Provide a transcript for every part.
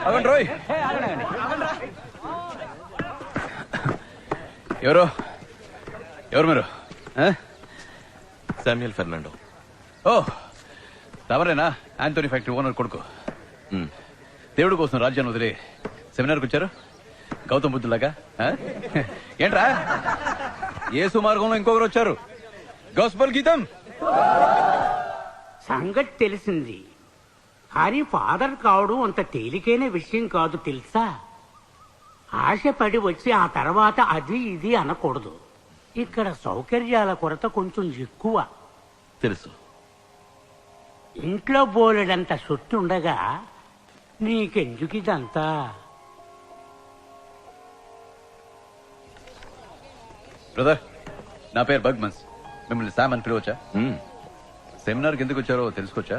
అవండి రోయ్. ఎవరు ఎవరు మీరు? Samuel Fernando. ఓ తమరేనా? ఆంటోనీ ఫ్యాక్టరీ ఓనర్ కొడుకు. దేవుడి కోసం రాజ్యాన్ని వదిలి సెమినార్కి వచ్చారు గౌతమ్ బుద్ధులాగా. ఏంట్రా యేసు మార్గంలో ఇంకొకరు వచ్చారు. గాస్పెల్ గీతం సంగతి తెలిసింది కానీ ఫాదర్ కావడం అంత తేలికైన విషయం కాదు తెలుసా. ఆశపడి వచ్చి ఆ తర్వాత అది ఇది అనకూడదు. ఇక్కడ సౌకర్యాల కొరత కొంచెం ఎక్కువ. తెలుసు. ఇంట్లో బోలెడంత సొత్తు ఉండగా నీకెందుకు ఇదంతా? బ్రదర్ నా పేరు బగ్మన్స్. మిమ్మల్ని శామ్ అని పిలవచ్చా? సెమినార్కి ఎందుకు వచ్చారో తెలుసుకోవచ్చా?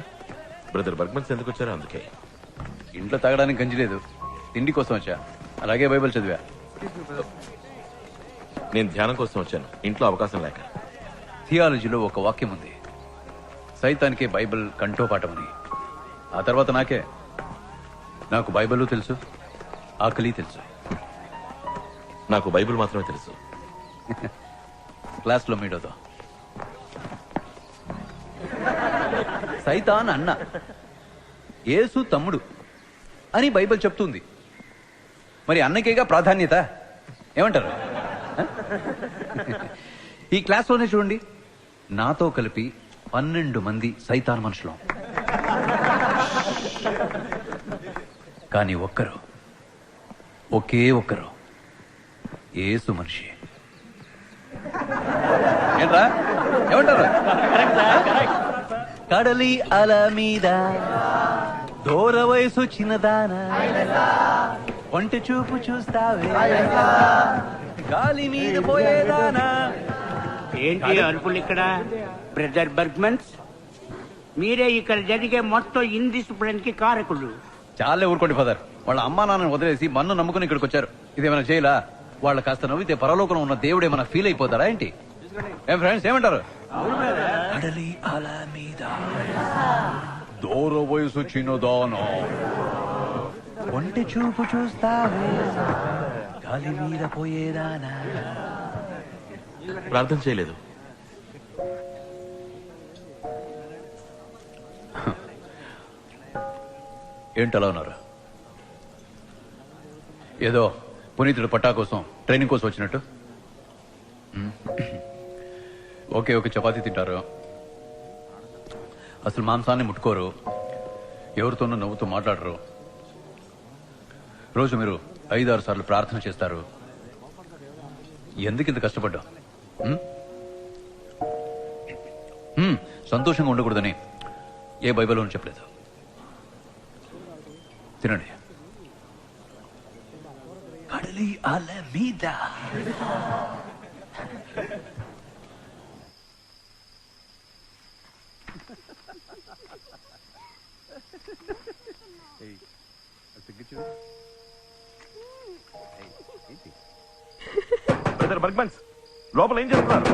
బ్రదర్ బర్గ్మన్స్ ఎందుకు వచ్చారో అందుకే. ఇంట్లో తాగడానికి గంజి లేదు, తిండి కోసం వచ్చా. అలాగే బైబిల్ చదివా. నేను ధ్యానం కోసం వచ్చాను, ఇంట్లో అవకాశం లేక. థియాలజీలో ఒక వాక్యం ఉంది, సైతానికే బైబిల్ కంఠోపాఠమని. ఆ తర్వాత నాకు బైబిల్ తెలుసు, ఆకలి తెలుసు. నాకు బైబిల్ మాత్రమే తెలుసు. క్లాస్లో మీడోతో సైతాన్ అన్న, యేసు తమ్ముడు అని బైబిల్ చెప్తుంది. మరి అన్నకేగా ప్రాధాన్యత. ఏమంటారు? ఈ క్లాస్లోనే చూడండి, నాతో కలిపి 12 మంది సైతాన్ మనుషులు, కానీ ఒకే ఒక్కరు యేసు మనిషి. ఏంట్రా ఏమంటారు? కడలి అల మీద దూర వయసు చిన్నదానా, ఒంటి చూపు చూస్తావే గాలి మీద పోయేదానా. ఏంటి అరుపులు ఇక్కడ? బ్రదర్ బర్గ్మన్స్, మీరే ఇక్కడ జరిగే మొత్తం ఇండిసిప్లిన్ కి కారకులు. చాలే ఊరుకోండి ఫాదర్. వాళ్ళ అమ్మా నాన్నని వదిలేసి మన్ను నమ్ముకుని ఇక్కడికి వచ్చారు. ఇదేమైనా చేయలా? వాళ్ళ కాస్త నవ్వితే పరలోకంలో ఉన్న దేవుడు ఏమైనా ఫీల్ అయిపోతారా ఏంటి? ఏం ఫ్రెండ్స్ ఏమంటారు? కడలి అల మీద దూర వయసు చిన్నదానా, ఒంటి చూపు చూస్తావే గాలి మీద పోయేదానా. ప్రార్థన చేయలేదు. ఏంటలా ఉన్నారు? ఏదో పునీతుడు పట్టా కోసం ట్రైనింగ్ కోసం వచ్చినట్టు. ఒక చపాతీ తింటారు, అసలు మాంసాన్ని ముట్టుకోరు, ఎవరితోనూ నవ్వుతూ మాట్లాడరు. రోజు మీరు 5-6 సార్లు ప్రార్థన చేస్తారు. ఎందుకు ఇంత కష్టపడ్డా? సంతోషంగా ఉండకూడదని ఏ బైబిల్లోనూ చెప్పలేదు. తినండి. కడలి అల మీద బ్రదర్ బర్గ్మన్స్, లోపల ఏం చేస్తున్నారు?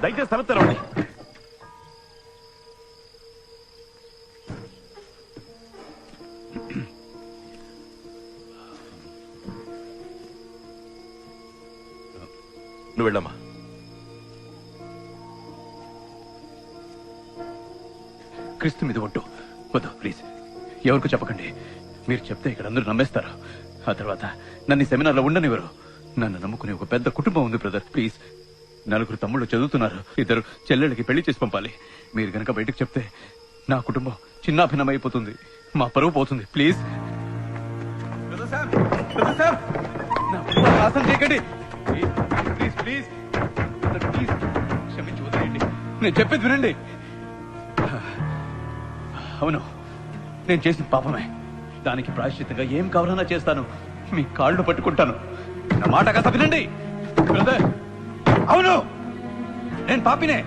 దయచేసి తలుపు తెరవండి. నువ్వు వెళ్ళమ్మా. క్రీస్తు మీద ఒట్టు. వద్దు ప్లీజ్, ఎవరికి చెప్పకండి. మీరు చెప్తే ఇక్కడ అందరూ నమ్మేస్తారు. ఆ తర్వాత నన్ను సెమినార్లో ఉండనివ్వరు. నన్ను నమ్ముకునే ఒక పెద్ద కుటుంబం ఉంది బ్రదర్. ప్లీజ్, 4 తమ్ముళ్ళు చదువుతున్నారు, 2 చెల్లెళ్ళకి పెళ్లి చేసి పంపాలి. మీరు గనక బయటకు చెప్తే నా కుటుంబం చిన్నాభిన్నమైపోతుంది, మా పరువు పోతుంది. ప్లీజ్ చేయకండి. ప్లీజ్ ప్లీజ్ ప్లీజ్ క్షమించి వదిలేయండి. నేను చెప్పేది వినండి. అవును, నేను చేసిన పాపమే. దానికి ప్రాయశ్చిత్తంగా ఏం కావాలన్నా చేస్తాను. మీ కాళ్ళు పట్టుకుంటాను. నా మాట కాస్త వినండి బ్రదర్. అవును, నేను పాపినే.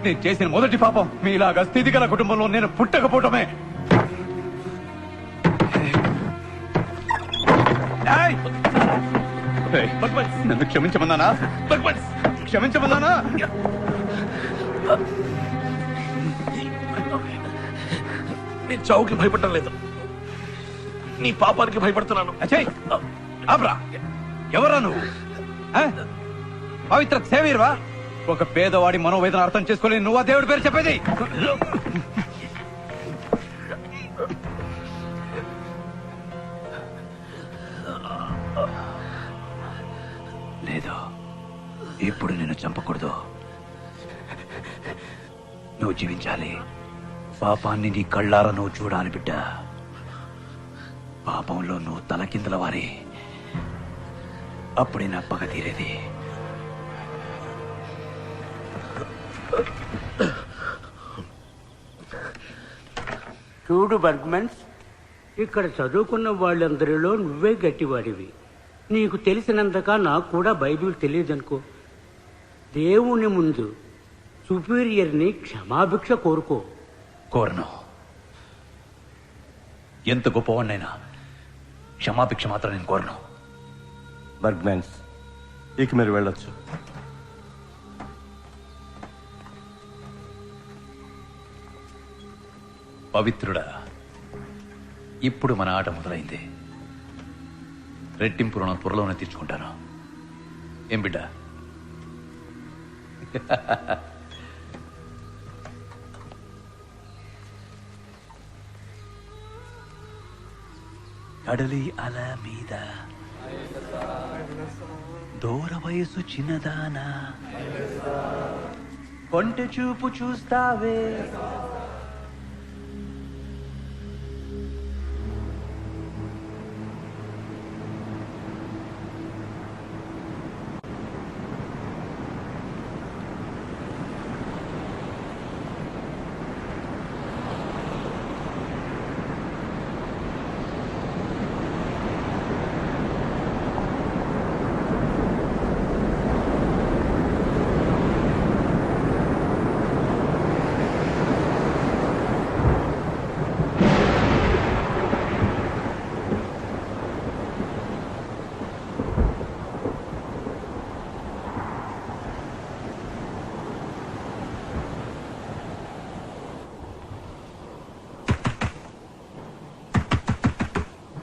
నేను చేసిన మొదటి పాపం మీలాగా స్థితిగల కుటుంబంలో నేను పుట్టకపోవటమే. నన్ను క్షమించమన్నానా? క్షమించమన్నానా? నేను చావుకి భయపడటం లేదు. నీ పాపానికి భయపడుతున్నాను. అచ్చయ్ ఆబ్రా, ఎవరా నువ్వు? ఆ? పవిత్ర సేవీర్వా? ఒక పేదవాడి మనోవేదన అర్థం చేసుకోలేని నువ్వు ఆ దేవుడి పేరు చెప్పేది? లేదు, ఇప్పుడు నేను చంపకూడదు. నువ్వు జీవించాలి. పాపాన్ని నీ కళ్ళారా నువ్వు చూడాలి బిడ్డ. పాపంలో నువ్వు తలకిందల వారి, అప్పుడే నా పగ తీరేది. చూడు బర్గ్మన్స్, ఇక్కడ చదువుకున్న వాళ్ళందరిలో నువ్వే గట్టివాడివి. నీకు తెలిసినంతగా నాకు కూడా బైబిల్ తెలియదనుకో. దేవుని ముందు సుపీరియర్ని క్షమాభిక్ష కోరుకో. కోరను. ఎంత గొప్పవాడినైనా క్షమాభిక్ష మాత్రం నేను కోరను. బర్గ్మెన్స్, ఇక మీరు వెళ్ళొచ్చు. పవిత్రుడా, ఇప్పుడు మన ఆట మొదలైంది. రెట్టింపు రుణం త్వరలోనే తీర్చుకుంటాను. ఏం బిడ్డ? కడలి అల మీద దూర వయసు చిన్నదానా, కొంటె చూపు చూస్తావే.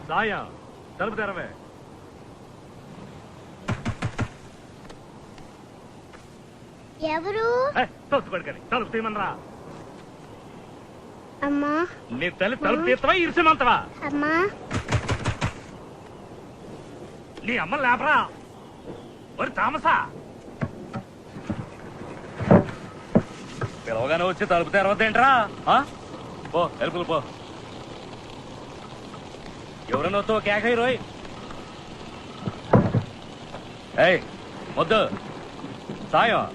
సాయా, తలుపు తెరవే. ఎవరు? తోచుకోడుకని తలుపు తీయమనరా. అమ్మా. నీ తల్లి తలుపు తీస్తావా ఇరిసేమంతవా? అమ్మా. నీ అమ్మ లేపరా. ఒరి తామసా, పిలవగానే వచ్చి తలుపు తెరవద్దేంట్రా? పో తలుపులు పో. ఎవరనొత్తో కేక రోయ్. ఏయ్ మొద్దు సాయం.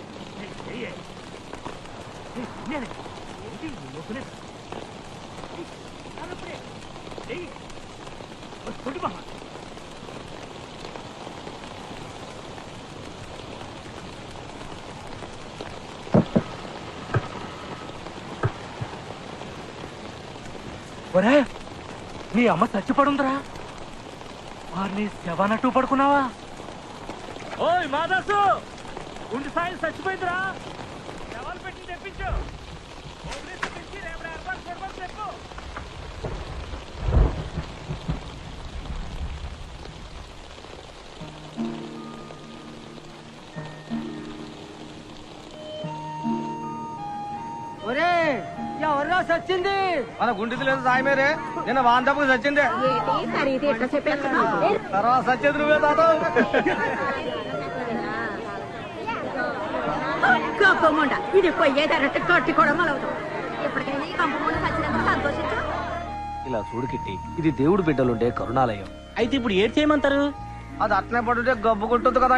ఒరే, నీ అమ్మ చచ్చిపడుందిరా. వారిని శవనట్టు పడుకున్నావా? ఓయ్ మాదాసు, ఉండి సాయం చచ్చిపోయిందిరా. శవాలు పెట్టి తెప్పించు. రేపు ఏర్పాటు చేయమని చెప్పు. ఒరే, ఎవర్రా సచ్చింది? మన గుండెది లేదు సాయమేరే. నిన్న వాంతపు సచ్చిందే. తర్వాత సచ్చేది నువ్వే తాత. ఇది పోయేదన్నట్టు కట్టి కూడా మొలవదు. ఎప్పటికైనా ఈ కంపముండ సచ్చినందుకు సంతోషించు. ఇలా చూడు కిట్టి, ఇది దేవుడు బిడ్డలుండే కరుణాలయం. అయితే ఇప్పుడు ఏం చేయమంటారు? అది అట్నే పడుంటే గబ్బు కొట్టదు కదా.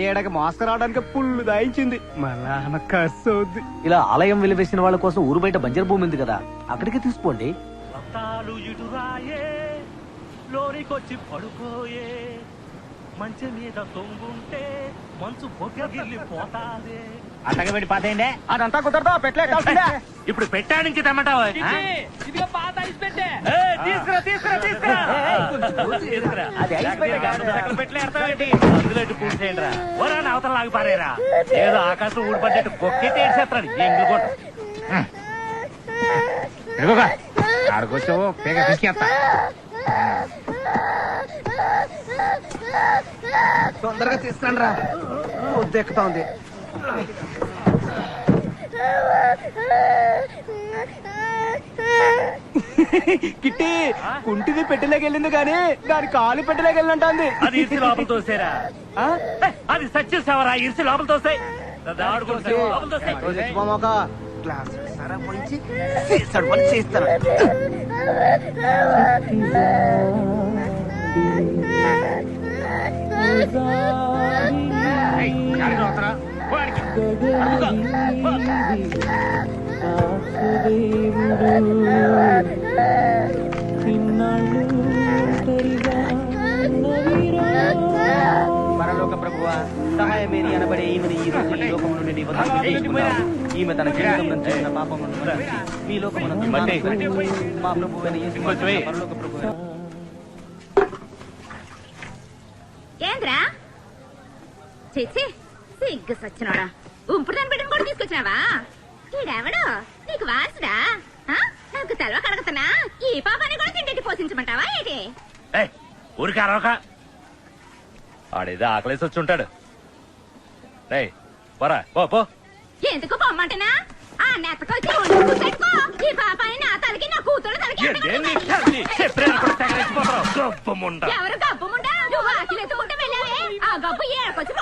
ఏడకి మోస్తరు రావడానికి పుల్లు దాయించింది. మళ్ళా ఖర్చు అవుద్ది. ఇలా ఆలయం వెలివేసిన వాళ్ళ కోసం ఊరు బయట బంజరు భూమి ఉంది కదా, అక్కడికి తీసుకోండి. లోనికొచ్చి పడుకోయే, మంచి మీద తొంగుంటే మంచు పొగగిల్లి పోతాదే. అట్టగా పెట్టి పాతేయండి. అదంతా కుదరదా? పెట్టలే. ఇప్పుడు పెట్టానికి తెమ్మంటావా? తీసుకురా తీసుకురా తీసుకురా. అందులో పూర్తి చేయండి రా. ఓరా అవతల లాగి పారేరా. ఏదో ఆకాశం ఊడిపడ్డట్టు బొక్కెట్టి ఏడ్చేస్తాడు ఎంగులు కొట్టు. ఆడుకొచ్చావు పేగ తీసుకెళ్తా. తొందరగా తీసుకురండి రా ఎక్కుతా ఉంది. కిట్టి కుంటిది పెట్టలేక వెళ్ళింది కానీ దాని కాలు పెట్టలేక వెళ్ళినట్టుంది. అది ఇరిసి లోపల తోసేరా, అది సచ్చేసావరా, ఇరిసి లోపల తోసాయి. గ్లాస్ సరా పోయించి చేస్తాడు పని చేస్తాడు. పరలోక ప్రభువా సహాయమేని అనబడే ఈమెను ఈ రోజు ఈ లోకము నుండి నీ వద్దకు పిలిపించుకున్నావు. ఈమె తన జీవితం నుంచి ఉన్న పాపములను మన్నించి మీ లోకమునందు మా ప్రభువైన యేసు పరలోక ప్రభువైన ఏంద్రా చేసి సిగ్గు సచ్చినోడా, ఉంపుడు దాన్ని పెట్టిన కూడా తీసుకొచ్చినావా? ఈడెవడు నీకు వాసుడా? నాకు తెలవ కడగతున్నా ఈ పాపాన్ని కూడా తిండి పోషించమంటావా ఏంటి? ఊరికి అరవక, ఆడేదో ఆకలేసి వచ్చి ఉంటాడు. పోరా పో. ఎందుకు పొమ్మంటనా? ఆ నెత్తకొచ్చి పెట్టుకో. ఈ పాపాన్ని నా తలకి నా కూతురు తలకి ఎవరు గబ్బు ముండా? నువ్వు ఆకిలి ఎత్తుకుంటే వెళ్ళావే, ఆ గబ్బు ఏడకొచ్చి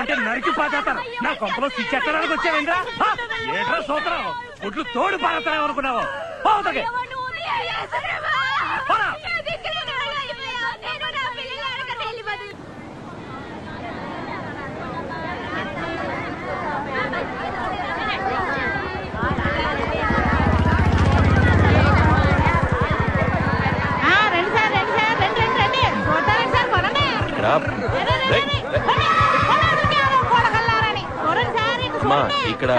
అంటే నరికి పాతారు. నా కొంపలో సిచ్చెట్టడానికి వచ్చావేంద్రా? ఏట్రా సూత్రం, గుడ్లు తోడు పాడతావు అనుకున్నావు. ఇక్కడ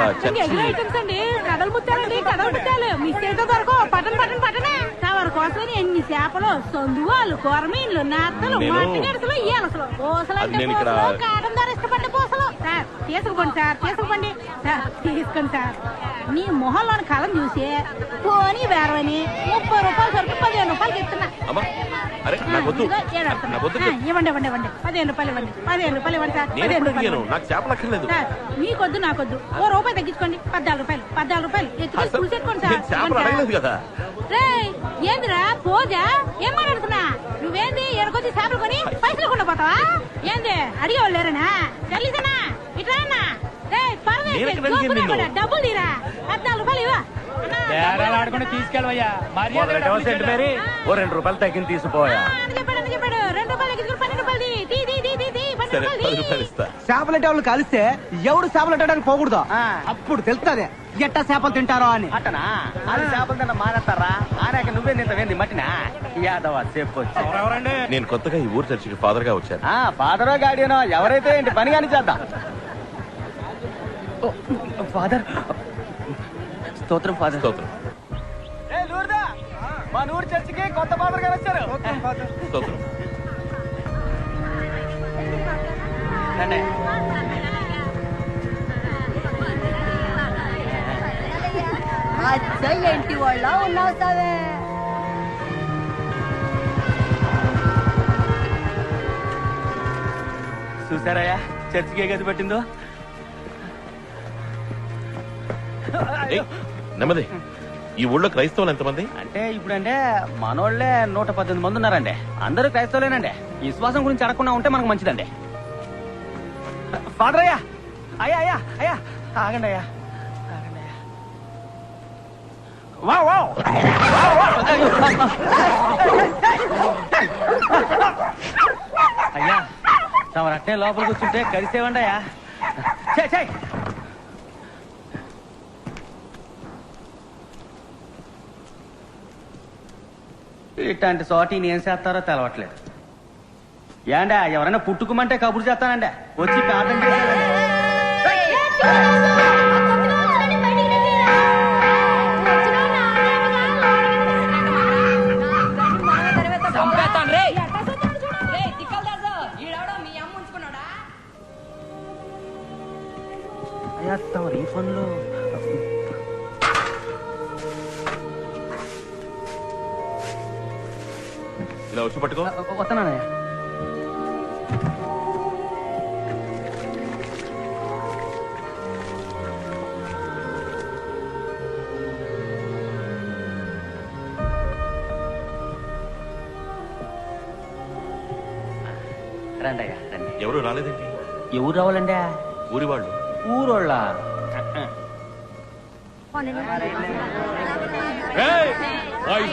కథలు ముత్తాలండి, కథలు ముత్తాలు మిస్ అయితే దొరకవు. పట్టనే తవరి కోసం ఎన్ని చేపలు, సొందువాళ్ళు, కొరమీన్లు, నత్తలు, మట్టి గడసలు, ఈలసలు, పూసలంటే పూసలు, కాటం ధర ఇష్టపడ్డ పూసలు. సార్ తీసుకుపోండి సార్ తీసుకోండి సార్. మీ మొహంలోని కళం చూసి పోనీ వేరవని 30 రూపాయలు సరికి 15 రూపాయలకి ఇస్తున్నా. ఇవ్వండి 15 రూపాయలు ఇవ్వండి. 15 రూపాయలు ఇవ్వండి సార్. 15 రూపాయలు సార్. మీకొద్దు నాకొద్దు, ఓ రూపాయి తగ్గించుకోండి. 14 రూపాయలు ఎత్తుకొని చూసేసుకోండి సార్. ఏందిరా పోజా, ఏం మాట్లాడుతున్నా? నువ్వేంది ఎరకొచ్చి చేపలు కొని పైసలు కొండ పోతావా? ఏంది అడిగేవాళ్ళు లేరనా? చల్లిసనా ఇట్లా అన్నా డబ్బులు తీరా. 14 రూపాయలు ఇవ్వ. తీసుకెళ్ళవయ్యా, ఓ 2 రూపాయలు తగ్గింది తీసిపోయా. చెప్పాడు 2 రూపాయలు 12 రూపాయలు చేపలంటే వాళ్ళు కలిస్తే ఎవడు చేపలు అంటడానికి పోకూడదు. అప్పుడు తెలుస్తుంది ఎట్టా చేపలు తింటారో అని. అట్టనా? అది చేపలు తిన్న మానేస్తారా? ఆనాక నువ్వే తింటవేంది మట్టినా? యాదవ చెప్పొచ్చు. నేను కొత్తగా ఈ ఊరు చర్చికి ఫాదర్ గా వచ్చాను. ఫాదరో గాడియనో ఎవరైతే ఏంటి పని కానీ చేద్దాం. ఫాదర్ స్తోత్రం. ఫాదర్ స్తోత్రం. మా నూరు చర్చికి కొత్త ఫాదర్ గారు వచ్చారు. స్తోత్రం. ఏంటి వాళ్ళ ఉన్నావు సావే? చూసారయ్యా చర్చికి ఏ గది పెట్టిందో. నెమ్మది. ఈ ఊళ్ళో క్రైస్తవులు ఎంతమంది? అంటే ఇప్పుడంటే మనోళ్లే 118 మంది ఉన్నారండి. అందరూ క్రైస్తవులేనండి. విశ్వాసం గురించి అడగకుండా ఉంటే మనకు మంచిదండి. ఫాదర్ అయ్యా, అయ్యా ఆగండి అయ్యా. అయ్యా తమరట్టే లోపల కూర్చుంటే కలిసేవండి అయ్యా. ఇట్లాంటి చోటి ఏం చేస్తారో తెలవట్లేదు. ఏండా ఎవరైనా పుట్టుకోమంటే కబురు చేస్తానండి, వచ్చి ప్రార్థన చేయాలండి. అయ్యా తమరు ఈ ఫోన్లో ఇలా వచ్చి పట్టుకో. వస్తున్నానయ్యా. రండి అయ్యా రండి. ఎవరు రాలేదేంటి? ఎవరు రావాలండి? ఊరి వాళ్ళు. ఊరోళ్ళ?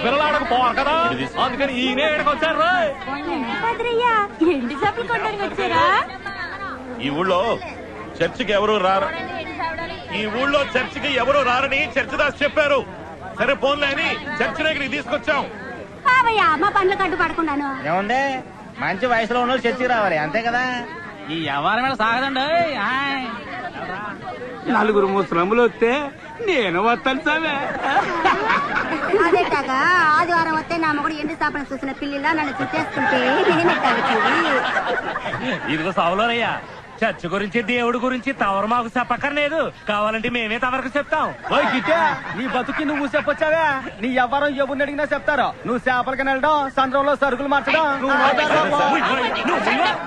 పిల్లలాడకపోవాలి కదా, అందుకని ఈయన వచ్చారు. ఎండి చేపలు కొనడానికి వచ్చారా? ఈ ఊళ్ళో చర్చికి ఎవరు రారు. ఈ ఊళ్ళో చర్చికి ఎవరు రారని చర్చిదాస్ చెప్పారు. సరే పోన్లే అని చర్చి దగ్గరికి తీసుకొచ్చాం. బాబయ్యా మా పనులు కట్టు పడకుండాను. ఏముంది, మంచి వయసులో ఉన్న చర్చికి రావాలి అంతే కదా. ఈ వ్యవహారం మీద సాగదండి. నలుగురు ముసలములు వస్తే నేను వస్తాను సామే. అదేటాగా ఆదివారం వస్తే నా మొగుడు ఎండి చేపలు చూసిన పిల్లిలా నన్ను చుట్టేస్తుంటే ఇదిగో సవలోరయ్యా, చర్చ్ గురించి దేవుడి గురించి తవరు మాకు చెప్పక్కర్లేదు. కావాలంటే మేమే తవరకు చెప్తాం. నీ బతుకి నువ్వు చెప్పొచ్చావే. నీ వ్యవహారం ఎవరిని అడిగినా చెప్తారు. నువ్వు చేపలకి వెళ్ళడం, సంద్రంలో సరుకులు మార్చడం.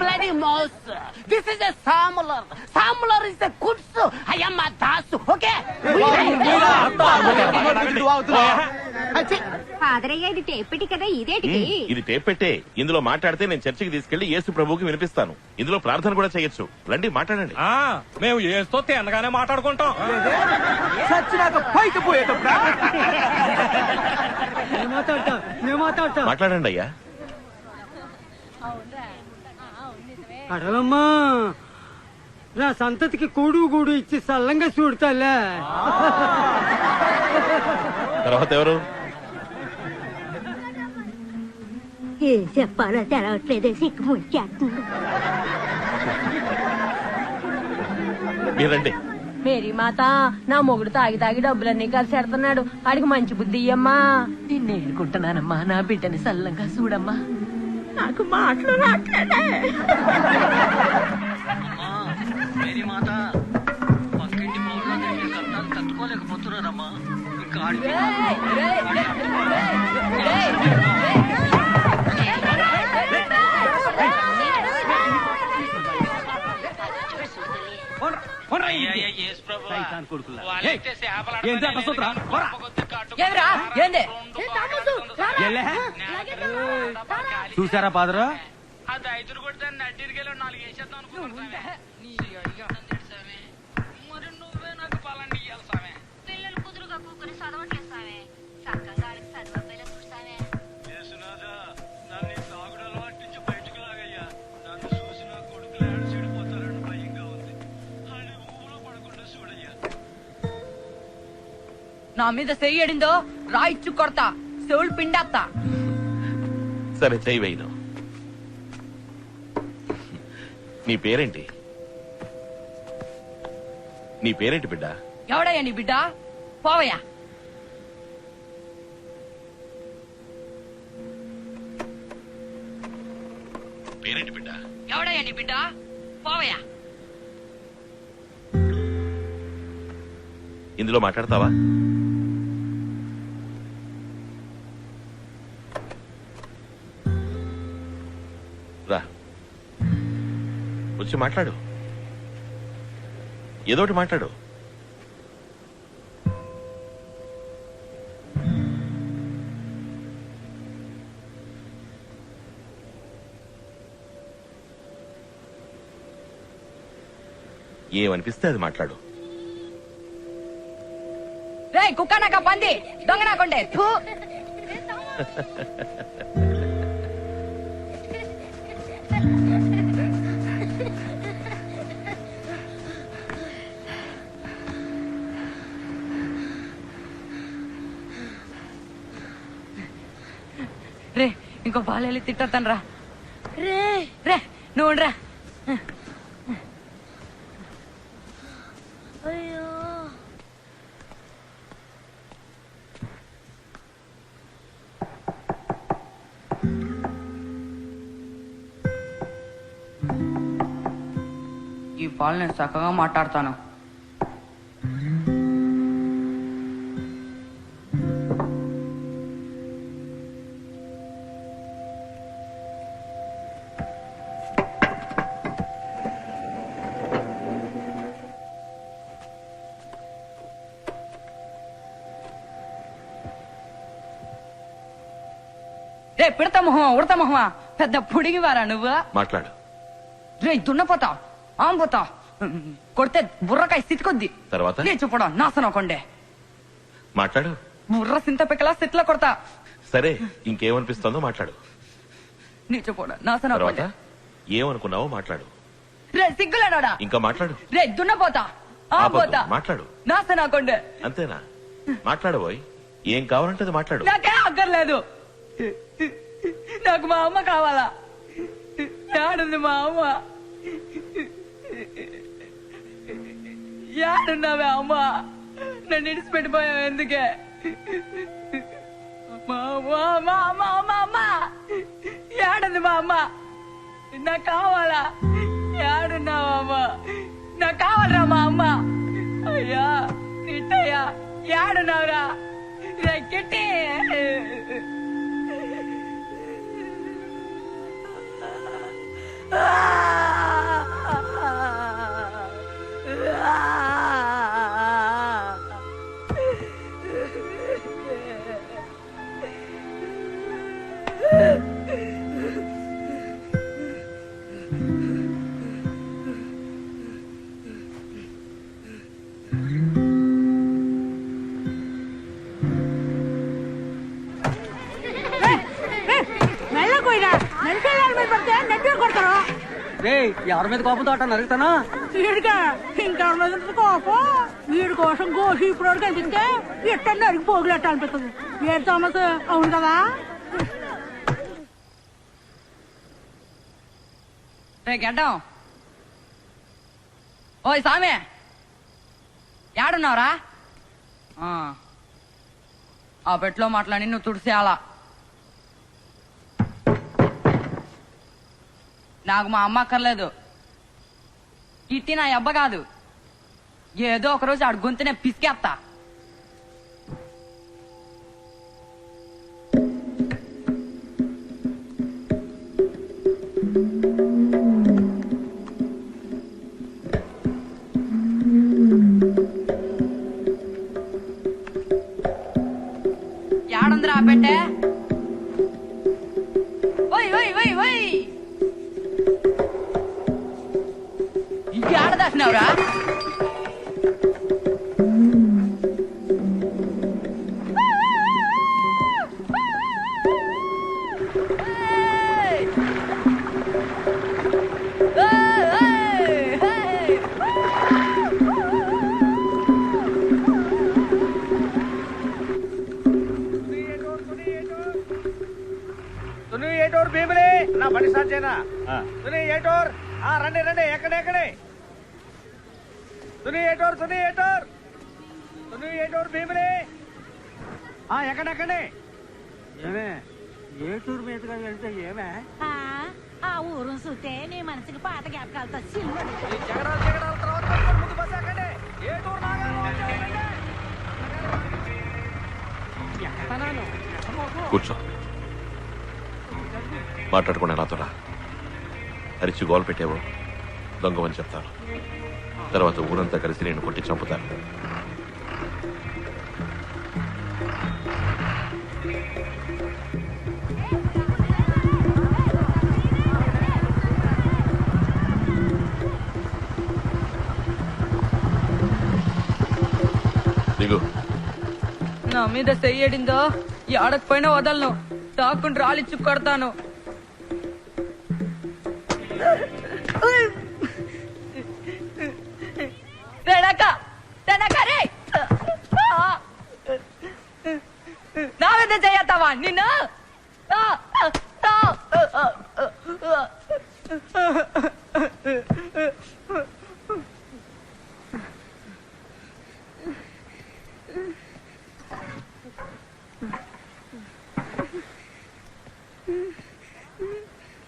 Bloody mouse. This is a samular. Samular is a goods. I am a dasu. Okay? ఫాదరయ్య ఇది టేపెట్టి కదా, ఇదేటికి? ఇది టేప్ పెట్టే. ఇందులో మాట్లాడితే నేను చర్చికి తీసుకెళ్లి యేసు ప్రభువుకి వినిపిస్తాను. ఇందులో ప్రార్థన కూడా చేయొచ్చు. రండి మాట్లాడండి. మేము ఏస్తో తిన్నగానే మాట్లాడుకుంటాం. చచ్చినాక పైకి పోయేటప్పుడు మాట్లాడండి అయ్యా. అడవమ్మా, నా సంతతికి కూడు గూడు ఇచ్చి సల్లంగా చూడతాలే. తర్వాత ఎవరు? ఏం చెప్పాలో తెలవట్లేదే, సిక్కు ముంచేస్తుంది. మీరండి. మేరీ మాత, నా మొగుడు తాగి తాగి డబ్బులన్నీ కలిసి ఎడుతున్నాడు. ఆడికి మంచి బుద్ధి ఇయ్యమ్మా. నేను నేర్చుకుంటున్నానమ్మా, నా బిడ్డని సల్లంగా చూడమ్మా. నాకు మాటలు రాట్లేదే. పక్కింటి తట్టుకోలేకపోతున్నారమ్మా. ఇంకా చూసారా పాదరా? పిల్లలు కుదురుగా కూకుని చదవట్లేదు సామే. చక్కగా చదవకపోయినా చూసామే. నా మీద చెయ్యడిందో రాయిచ్చు కొడతా, చెవులు పిండేస్తా. సరే చెయ్యి వేయను. నీ పేరేంటి? నీ పేరేంటి బిడ్డ? ఎవడయ్యా నీ బిడ్డ? పోవయ్యా. పేరేంటి బిడ్డ? ఎవడయ్యా నీ బిడ్డ? పోవయ్యా. ఇందులో మాట్లాడతావా? రా, వచ్చి మాట్లాడు. ఏదోటి మాట్లాడు. ఏమనిపిస్తే అది మాట్లాడు. రే కుక్క నాక పంది, దొంగ నాకుండే. రే ఇంకో బాలెళ్ళి తిట్టొద్దాను రా. రే రే నువ్వు రా. ఈ పాలు నేను చక్కగా మాట్లాడతాను. రే పిడత మొహమా ఉడత మొహమా పెద్ద పుడిగివారా నువ్వు మాట్లాడు. రే దున్నపోతా ఆంపోతా కొడితే బుర్రకాయ సిట్టుకొద్ది తర్వాత నీ చూపడం నాశనం కొండే మాట్లాడు. బుర్ర సింత పిక్కలా సిట్ల కొడతా. సరే ఇంకేమనిపిస్తుందో మాట్లాడు. నీ చూపడం నాశనం తర్వాత కొండే ఏమనుకున్నావో మాట్లాడు. రే సిగ్గులేనోడా ఇంకా మాట్లాడు. రే దున్నపోతా ఆంపోతా మాట్లాడు. నాశనం కొండే అంతేనా? మాట్లాడబోయ్. ఏం కావాలంటే అది మాట్లాడు. నాకేం అక్కర్లేదు. నాకు మా అమ్మ కావాలా. ఏడుంది మా అమ్మ? ఏడున్నావే అమ్మ? నన్ను ఇడిచిపెట్టిపోయావు ఎందుకే? మా అమ్మ ఏడుంది మా అమ్మ? నాకు కావాలా. ఏడున్నావా అమ్మ? నాకు కావాలరా మా అమ్మ. అయ్యా నిట్టయ్యా ఏడున్నావురా? కిట్టి ఎవరి మీద కోపంతో అట్ట నరుగుతానా? వీడిగా ఇంకెవరి మీద కోపం. వీడి కోసం గోషి ఇప్పుడు కనిపిస్తే ఎట్ట నరికి పోగులెట్ట అనిపిస్తుంది. ఏడు సమస్య అవును కదా. రే గడ్డం, ఓయ్ సామి ఏడున్నావురా? ఆ పెట్లో మాట్లాడి నువ్వు తుడిసేయాలా. నాకు మా అమ్మ అక్కర్లేదు. ఇట్టి నా అబ్బ కాదు. ఏదో ఒకరోజు ఆడు గొంతునే పిసికేస్తా. ఏడుందిరా పెట్టే? ఓయ్ ఓయ్ ఓయ్ ఓయ్ ఇంకేడదాసినావురా? ఏటోర్ భీమిలే నా బండి స్టార్ట్ చేయనా? ఏటోర్ రండి రండి ఎక్కడే ఏటోర్ భీమిలే ఎక్కడెక్కడే. ఏమే ఏటూరు మీదుగా వెళ్తే ఏమే ఆ ఊరు చూస్తే నీ మనసుకి పాత జ్ఞాపకాలతో ముందు బస్ ఎక్కండి. ఏటూరు కూర్చో. మాట్లాడకుండా నాతో రా. అరిచి గోలు పెట్టావు దొంగమని చెప్తాను. తర్వాత ఊరంతా కలిసి నేను కొట్టి చంపుతాను. దిగు. నా మీద చెయ్యడిందో ఆడకపోయినా వదలను. తాకుండా రాలిచ్చి కొడతాను. నా మీద చెయ్యతావా నిన్ను?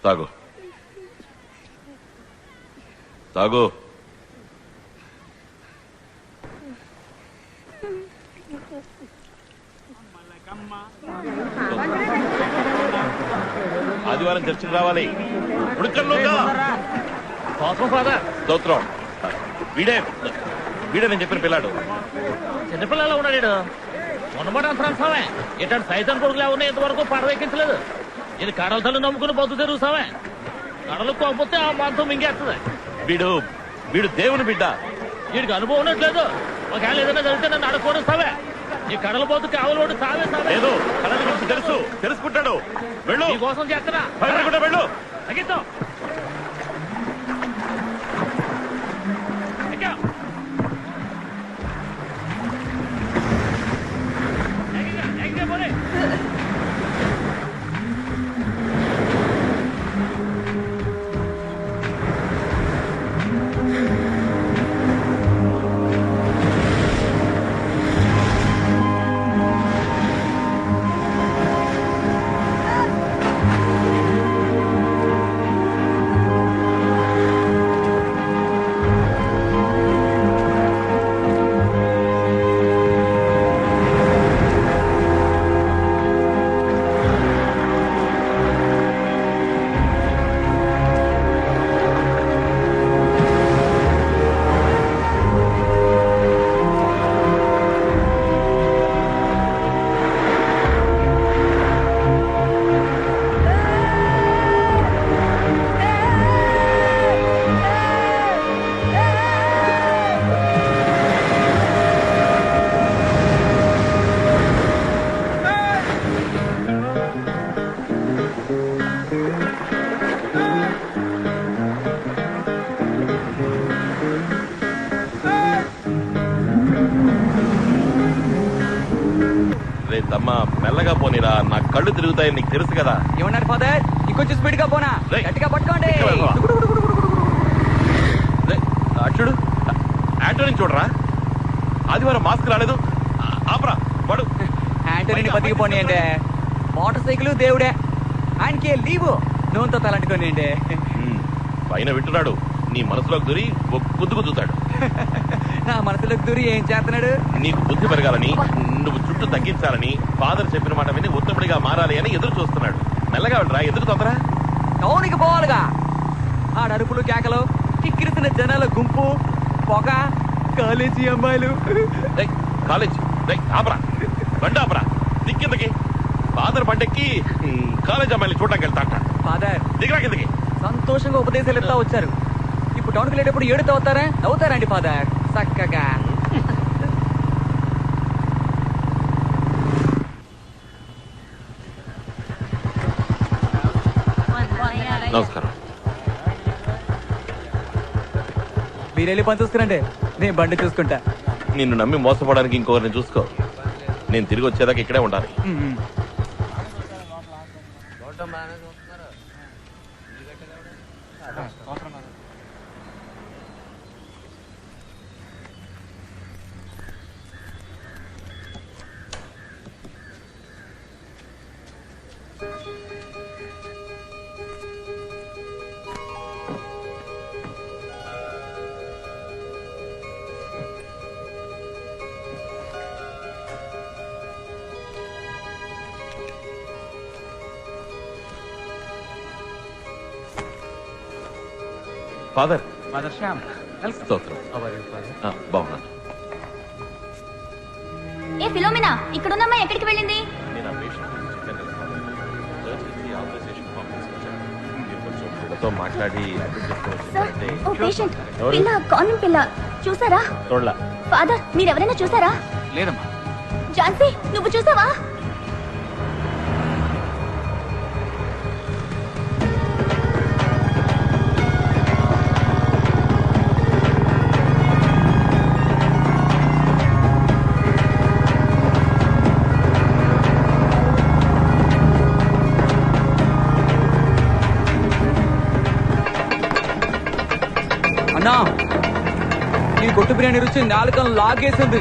తాగు తాగు. ఆదివారం చర్చికి రావాలి. స్తోత్రం. వీడే నేను చెప్పిన పిల్లాడు. చిన్నపిల్లలు ఉన్నాడు. మొన్నమాట ఫ్రెండ్స్ ఇట్లాంటి సైతం కొడుకులు ఉన్నాయి ఇంతవరకు పడవ ఎక్కించలేదు. ఇది కడల తల్లి నమ్ముకుని బతు తెరుగుతావే కడలు కోకపోతే ఆ మాంసం మింగేస్తుంది. వీడు దేవుని బిడ్డ. వీడికి అనుభవం ఉన్నట్లేదు. ఒకవేళ ఏదైనా జరిగితే నన్ను అడగకూడస్తావే. ఈ కడల పోతు కావలోడు సావే సావే. లేదు కడల గురించి తెలుసుకుంటాడు. వెళ్ళు. నీ కోసం చేస్తున్నా. భయపడకుండా వెళ్ళు. తగ్గిద్దాం. తమ్మా మెల్లగా పోనీరా, నా కళ్ళు తిరుగుతాయి, నీకు తెలుసు కదా. ఏమన్నారు ఫాదర్? ఇంకొంచెం స్పీడ్ గా పోనా? గట్టిగా పట్టుకోండి. చూడు యాంటోనీ చూడరా, ఆదివారం మాస్క్ రాలేదు. ఆపరా వాడు యాంటోనీ బతికిపోనీ అంటే మోటార్ సైకిల్ దేవుడే, ఆయనకి లీవు నూనెతో తలంటుకోని అంటే పైన వింటున్నాడు, నీ మనసులోకి దూరి గుద్దు గుద్దుతాడు. నా మనసులోకి దూరి ఏం చేస్తున్నాడు? నీకు బుద్ధి పెరగాలని, నువ్వు చుట్టూ తగ్గించాలని, ఫాదర్ చెప్పిన మాట విని ఉత్తముడిగా మారాలి అని ఎదురు చూస్తున్నాడు. మెల్లగా వెళ్ళరా, ఎదురు తొందరా. టౌన్కి పోవాలిగా. ఆడరుపులు కేకలు, కిక్కిరిసిన జనాల గుంపు, పొగ, కాలేజీ అమ్మాయిలు. కాలేజ్ ఆపరా, బండి ఆపరా, దిక్కిందకి. ఫాదర్ బండెక్కి కాలేజ్ అమ్మాయిని చూడడానికి వెళ్తాట. ఫాదర్ దిగరా కిందకి. సంతోషంగా ఉపదేశాలు ఇస్తా వచ్చారు, ఇప్పుడు టౌన్కి వెళ్ళేటప్పుడు ఏడుతో అవుతారా? నవ్వుతారండి ఫాదర్ చక్కగా. నమస్కారం. మీరు వెళ్ళి పని చూస్తారండి, నేను బండి చూసుకుంటా. నిన్ను నమ్మి మోసపోవడానికి ఇంకొకరిని చూసుకో. నేను తిరిగి వచ్చేదాకా ఇక్కడే ఉండాలి. ఫాదర్ స్తోత్రం. బాగున్నాను. ఏ ఫిలోమినా, ఇక్కడున్నమ్మా ఎక్కడికి వెళ్ళింది? నేను ఆ పేషెంట్ గురించి చెప్పాను కదా ఫాదర్. చర్చ్ నుంచి ఆథరైజేషన్ ఫామ్ తీసుకొచ్చాను. మీరు కొంచెం వీళ్ళతో మాట్లాడి అడ్మిట్ చేసుకోవచ్చు. ఓ పేషెంట్ పిల్ల, కాన్వెంట్ పిల్ల చూసారా? చూడలా. ఫాదర్ మీరెవరైనా చూసారా? లేదమ్మా. ఝాన్సీ నువ్వు చూసావా? అన్నా, నీ కొట్టు బిర్యానీ రుచి నాలుకను లాగేసింది.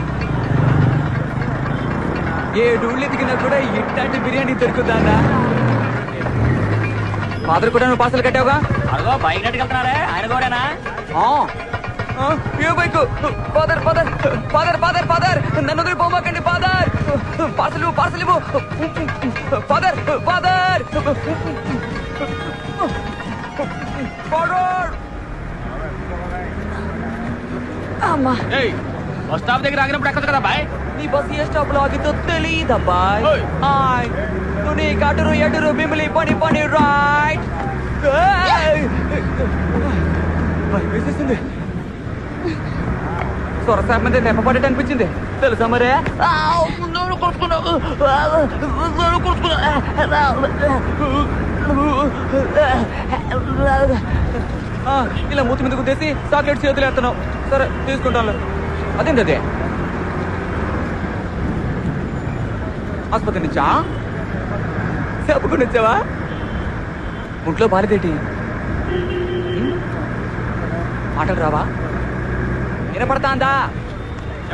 ఏ డూళ్ళు ఎదిగినా కూడా ఇట్లాంటి బిర్యానీ దొరుకుతుందా? ఫాదర్ కూడా నువ్వు పాసలు కట్టావుగా? అదిగో బైక్ నెట్టుకెళ్తున్నారే, ఆయన కూడానా? ఏ bike? Father father father father father నన్ను వదిలి పోమాకండి ఫాదర్. పార్సల్ పార్సల్ ఇవ్వు ఫాదర్ ఫాదర్ ఫాదర్. అమ్మా బస్ స్టాప్ దగ్గర ఆగినప్పుడు ఎక్కదు కదా బాయ్ నీ బస్ ఏ స్టాప్ లో ఆగితో తెలియదబ్బాయ్ హాయ్ తుని కటురు ఎటురు బిమిలి పని పని రైట్ వేసేసింది స్వరసార్ మీద దెబ్బపడేట అనిపించింది తెలుసా మరే ఇలా మూతి మీద గుద్దేసి చాక్లెట్ చేతులు ఎత్తున్నావు సరే తీసుకుంటాను అదేంటి అదే ఆసుపత్రి నుంచా చెప్పుకుని వచ్చావా ఒంట్లో బాలేదేటి మాటలు రావా వినపడతాందా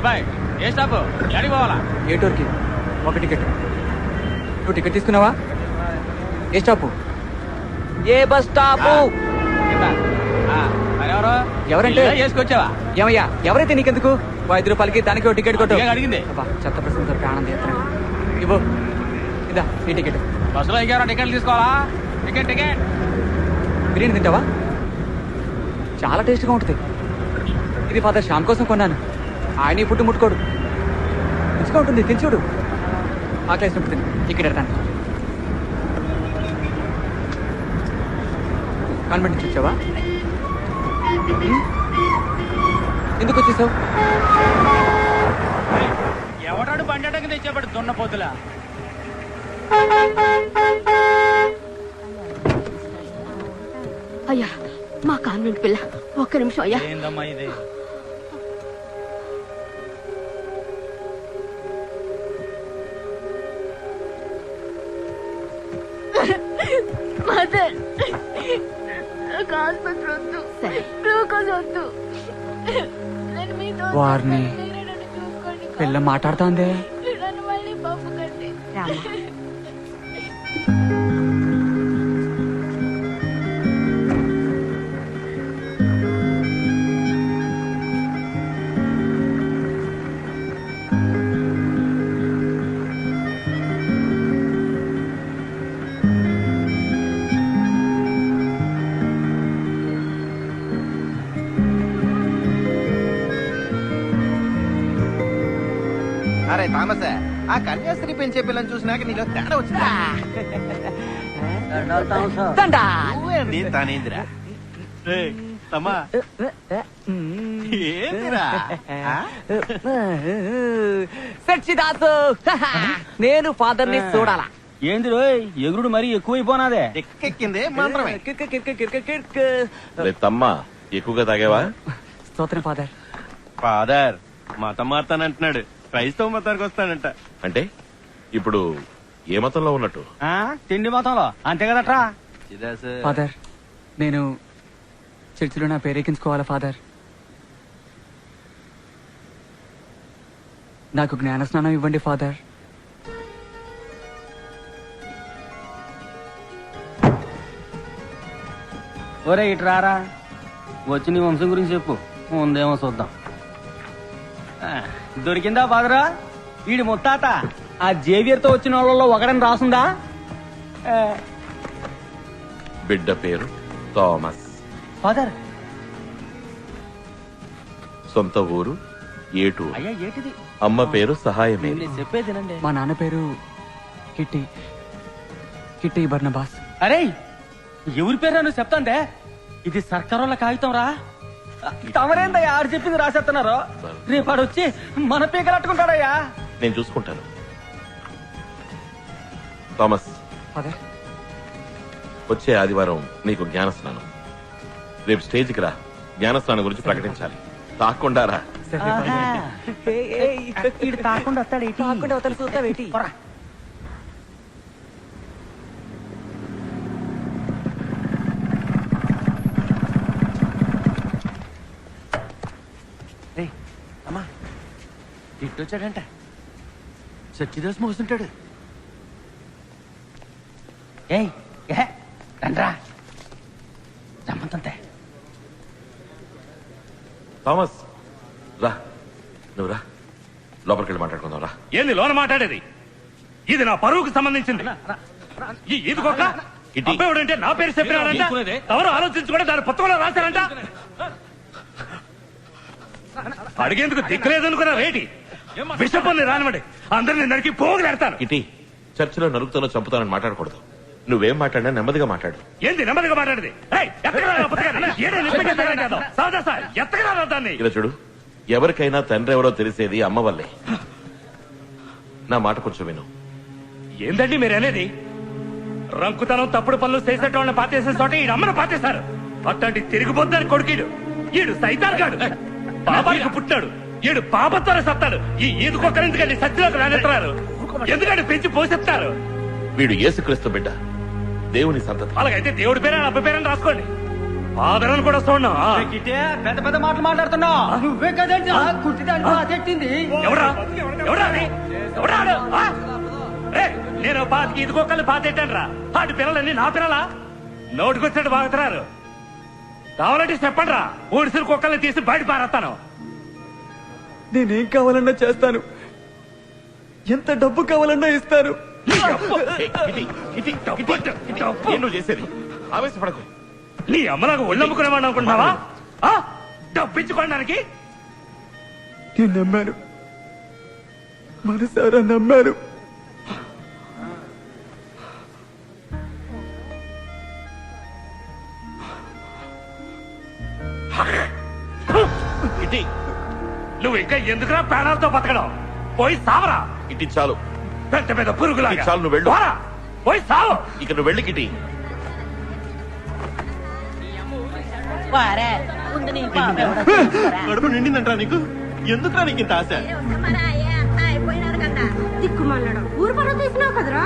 బాయ్ ఏ స్టాప్ ఎక్కడికి పోవాలా ఏ టూర్కి ఒక టికెట్ నువ్వు టికెట్ తీసుకున్నావా ఏ స్టాపు ఏ బస్ స్టాపు ఎవరు ఎవరంటే చేసుకొచ్చావా ఏమయ్యా ఎవరైతే నీకెందుకు 5 రూపాయలకి దానికి ఒక టికెట్ కొట్టు అడిగింది అబ్బా చెత్త ప్రశ్న దొరికి ఆనందం చేస్తున్నాడు ఇవ్వు ఇదా ఈ టికెట్ బస్సులో ఇంకెవరో టికెట్లు తీసుకోవాలా టికెట్ టికెట్ బిర్యానీ తింటావా చాలా టేస్ట్గా ఉంటుంది ఇది ఫాదర్ శ్యామ్ కోసం కొన్నాను ఆయన ఈ పుట్టు ముట్టుకోడు మంచిగా ఉంటుంది తిని చూడు ఆకలేసినప్పుడు తిని ఇక్కడ ఎడతాను కాన్వెంట్ నుంచి వచ్చావా ఎందుకు వచ్చేసావు ఎవడాడు బండి తెచ్చేపడు దున్నపోతులా అయ్యా మా కాన్వెంట్ పిల్ల ఒక్క నిమిషం అయ్యా ఏందమ్మా ఇది మదర్ నాకు ఆసుపత్రి వద్దు గ్లూకోజ్ వద్దు నేను మీతో వారిని పిల్ల మాట్లాడుతోంది నన్ను మళ్ళీ పంపకండి అరే తామస ఆ కన్యాస్త్రీ పెంచే పిల్లని చూసినాక నీలో తేడా వచ్చిందా నువ్వేంది తానేందిరా తమ్మా ఏందిరా సచ్చిదాసు నేను ఫాదర్ ని చూడాలా ఏంది రోయ్ ఎగురుడు మరీ ఎక్కువైపోనాదే ఎక్కెక్కిందే మంత్రమే తమ్మా ఎక్కువగా తాగేవా స్తోత్రం ఫాదర్ ఫాదర్ మతం మారుతానంటున్నాడు క్రైస్తవ మతానికి వస్తాడంట అంటే ఇప్పుడు ఏ మతంలో ఉన్నట్టు తిండి మతంలో అంతే కదట్రా ఫాదర్ నేను చర్చిలో నా పేరెక్కించుకోవాలా ఫాదర్ నాకు జ్ఞానస్నానం ఇవ్వండి ఫాదర్ ఒరే ఇటు రారా వచ్చి నీ వంశం గురించి చెప్పు ముందేమో చూద్దాం దొరికిందా ఫాదరా వీడి ముత్తాత ఆ జేవియర్ తో వచ్చిన వాళ్ళలో ఒకడని రాసుందా బిడ్డ పేరు థామస్ ఫాదర్ సొంత ఊరు ఏటూరు అయ్యా ఏటిది అమ్మ పేరు సహాయమే చెప్పేదినండి మా నాన్న పేరు కిట్టి కిట్టి బర్నబాస్ అరే ఎవరి పేరు నువ్వు చెప్తాందే ఇది సర్కారోళ్ళ కాగితం రా తమరేందయ్యా ఆడు చెప్పింది రాసేస్తున్నారు రేపు ఆడు వచ్చి మన పీకలట్టుకుంటాడయ్యా నేను చూసుకుంటాను థామస్ ఫాదర్ వచ్చే ఆదివారం నీకు జ్ఞానస్నానం రేపు స్టేజ్కి రా జ్ఞానస్నానం గురించి ప్రకటించాలి తాకుండా రా తాకుండా వస్తాడేటి తాకుండా వస్తాడు చూస్తావేటి ఇట్టొచ్చాడంట సచ్చిదాస్ మోస్తుంటాడు ఏయ్ ఏ రండ్రా రమ్మంతంతే థామస్ రా నువ్వు రా లోపలికి వెళ్ళి మాట్లాడుకుందాం రా ఏంది లోన మాట్లాడేది ఇది నా పరువుకు సంబంధించింది ఇదిగోక అబ్బాయిడంటే నా పేరు చెప్పినాడంట ఎవరు ఆలోచించుకుంటే దాని పుస్తకంలో రాశారంట అడిగేందుకు దిక్కులేదనుకున్నా రేటి విషపల్ని రానివ్వండి, అందరిని నరికి పోగులేడతాను. ఇటీ చర్చిలో నరుకుతానో చంపుతానని మాట్లాడకూడదు. నువ్వేం మాట్లాడినా నెమ్మదిగా మాట్లాడు. ఏంది నెమ్మదిగా మాట్లాడేది? ఇలా చూడు, ఎవరికైనా తండ్రి ఎవరో తెలిసేది అమ్మ వల్లే. నా మాట కొంచెం విను. ఏందండి మీరు అనేది? రంకుతనం తప్పుడు పనులు చేసేటోళ్ళని పాతేసే చోట ఈ అమ్మను పాతేశారు. అట్లాంటి తిరిగిపోద్దని కొడుకీడు, ఈడు సైతాన్ గాడు. పాపానికి పుట్టాడు, ఈడు పాపత్వర సత్తాడు. ఈ ఈదుకొక్కరెందుకండి సత్యలోకి రానెత్తారు? ఎందుకంటే పెంచి పోషిస్తారు. వీడు యేసుక్రీస్తు బిడ్డ, దేవుని సంతతి. అలాగైతే దేవుడి పేరు అబ్బాయి పేరని రాసుకోండి. ఆదరణ కూడా చూడడం. పెద్ద పెద్ద మాటలు మాట్లాడుతున్నావు. నువ్వే కదండి కుట్టింది. ఎవడా ఎవడా అది? ఎవడా ఆడు? ఆ? ఏయ్, నేను పాతికి ఇదికొక్కల్ని పాతెట్టాను రా. వాటి పిల్లలన్నీ నా పిల్లలా? నోటికొచ్చాడు బాగుతున్నారు. కావాలంటే చెప్పండి రా, ఊడిసిన కుక్కల్ని తీసి బయట పారేస్తాను. నేనేం కావాలన్నా చేస్తాను, ఎంత డబ్బు కావాలన్నా ఇస్తాను. ఏం నువ్వు చేసేది? ఆవేశపడకు. నీ అమ్మలాగా ఒళ్ళమ్ముకునేవాడు అనుకుంటున్నావా? డబ్బిచ్చుకోవడానికి నేను నమ్మాను, మనసారా నమ్మాను. ఇటీ నువ్వు ఇంకా ఎందుకురా ప్రాణాలతో బతకడం? పోయి సావరా. ఇటీ చాలు, పెద్ద పెద్ద పురుగులాగా. చాలు, నువ్వు వెళ్ళు. పోరా, పోయి సావు. ఇక నువ్వు వెళ్ళి కిటీ. కడుపు నిండిందంటా నీకు? ఎందుకురా నీకు ఇంత ఆశ? దిక్కుమల్లడం ఊరు పనులు తీసినావు కదరా.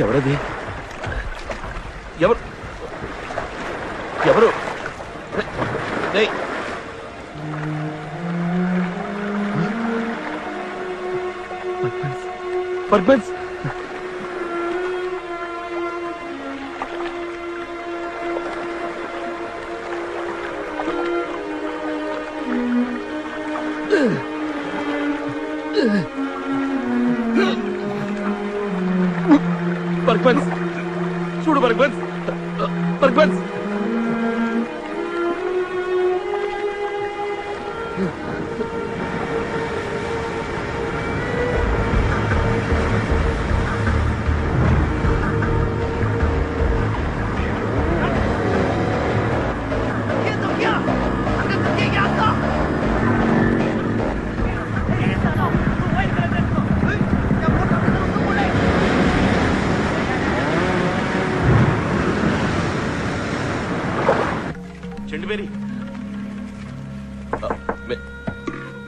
ఎవరది? ఎవరు ఎవరు? పర్పన్స్. పర్పన్స్ చూడు, పర్పన్స్ పర్పన్స్.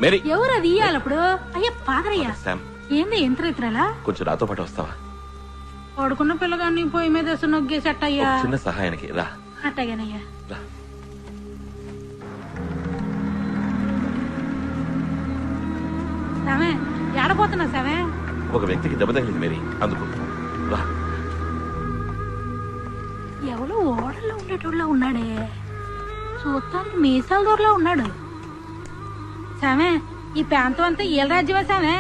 మేరీ, ఎవరు అది ఇయ్యాలప్పుడు? అయ్యా పాదరయ్యా, శామ్, ఏంది ఎంత రైతురాలా? కొంచెం నాతో పాటు వస్తావా? పడుకున్న పిల్లగాన్ని పొయ్యి మీద వేసి నొగ్గేసట్టయ్యా. చిన్న సహాయానికి రా. అట్టగానయ్యా. రా. సమే ఏడపోతున్నా సమే? ఒక వ్యక్తికి దెబ్బ తగిలింది మేరీ, అందుకు రా. ఎవరో ఓడల్లో ఉండేటోళ్ళ ఉన్నాడే, చూస్తానికి మీసాల దూరలో ఉన్నాడు. సామే, ఈ ప్రాంతం అంతా ఈల రాజ్యమా సామే?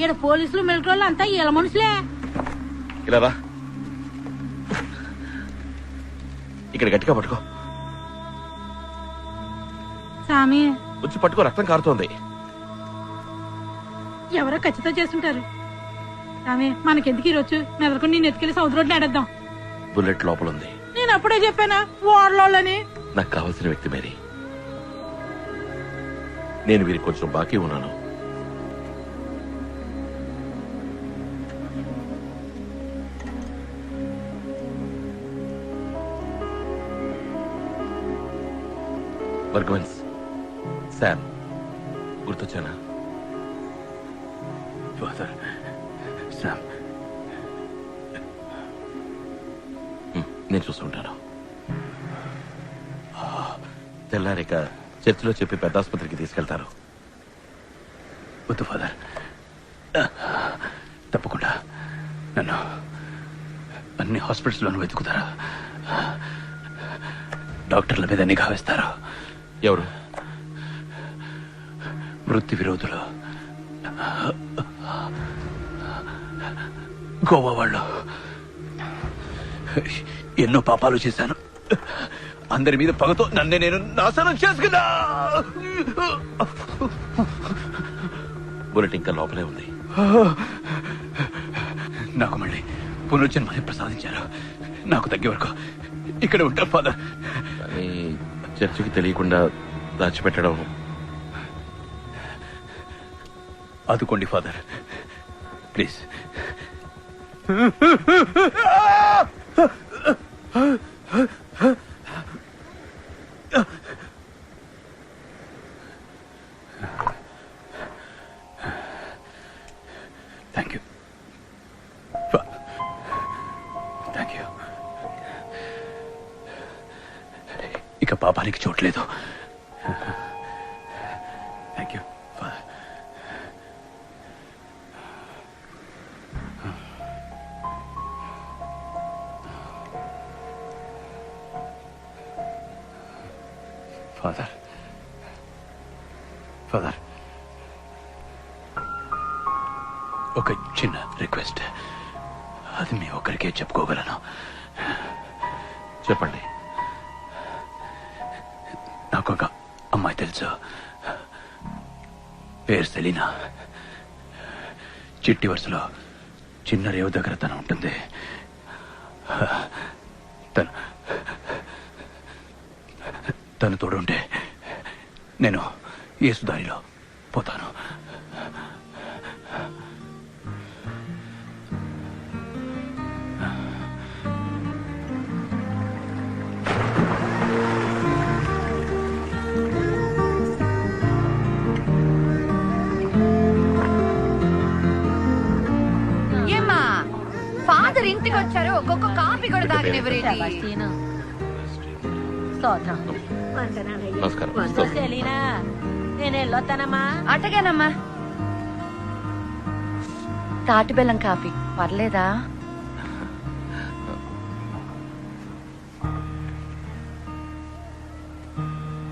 ఈడ పోలీసులు మిలిటరీ అంతా ఈల మనుషులే. ఇలా రా, ఇక్కడ గట్టిగా పట్టుకో. సామి వచ్చి పట్టుకో, రక్తం కారుతోంది. ఎవరో ఖచ్చితంగా చేస్తుంటారు. సామి, మనకెందుకు ఈరోజు మెదడుకుని నేను ఎత్తుకెళ్లి సౌద్ రోడ్ని ఆడేద్దాం. బుల్లెట్ లోపల ఉంది. నేను అప్పుడే చెప్పానా ఓడలోని. నాకు కావాల్సిన వ్యక్తి మేరీ. నేను వీరికి కొంచెం బాకీ ఉన్నాను. బర్గ్వన్స్, శామ్ గుర్తొచ్చానా? ఫాదర్, శామ్, నేను చూస్తుంటాను. తెల్లారిక చర్చిలో చెప్పి పెద్ద ఆసుపత్రికి తీసుకెళ్తారు. వద్దు ఫాదర్, తప్పకుండా నన్ను అన్ని హాస్పిటల్స్లోనూ వెతుకుతారా? డాక్టర్ల మీద నిఘా వేస్తారు. ఎవరు? వృత్తి విరోధులు, గోవా వాళ్ళు. ఎన్నో పాపాలు చేశాను. అందరి మీద పగతో నన్నే నేను నాశనం చేసుకున్నా. బుల్లెట్ ఇంకా లోపలే ఉంది. నాకు మళ్ళీ పునర్జన్మని ప్రసాదించారు. నాకు తగ్గే వరకు ఇక్కడ ఉంటాను ఫాదర్. కానీ చర్చికి తెలియకుండా దాచిపెట్టడం. ఆదుకోండి father, please. Thank you, thank you. ఇక పాపానికి చోట్లేదు. Thank you father. Father, father, ఒక చిన్న రిక్వెస్ట్. అది మీ ఒక్కరికే చెప్పుకోగలను. చెప్పండి. నాకు ఒక అమ్మాయి తెలుసు, పేరు సెలీనా. చిట్టి వరుసలో చిన్న రేవు దగ్గర తను ఉంటుంది. తను తోడుంటే నేను యేసుదారిలో పోతాను. ఏమ్మా ఫాదర్ ఇంటికి వచ్చారు, ఒక్కొక్క కాఫీ కూడా తాగనివ్వరేంటి? నమస్కారం. నేను వెళ్ళొస్తానమ్మా. అటగానమ్మా. తాటి బెల్లం కాఫీ పర్లేదా?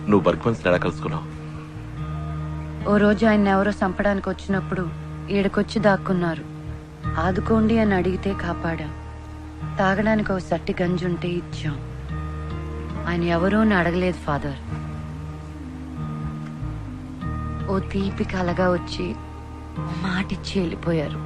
నువ్వు బర్గ్వన్స్ ఎలా కలుసుకున్నావు? ఓ రోజు ఆయన ఎవరో చంపడానికి వచ్చినప్పుడు ఈడకొచ్చి దాక్కున్నారు. ఆదుకోండి అని అడిగితే కాపాడా. తాగడానికి ఒక సట్టి గంజుంటే ఇచ్చాం. ఆయన ఎవరో అని అడగలేదు ఫాదర్. ఓ తీపి కలగా వచ్చి మాటిచ్చి వెళ్ళిపోయారు.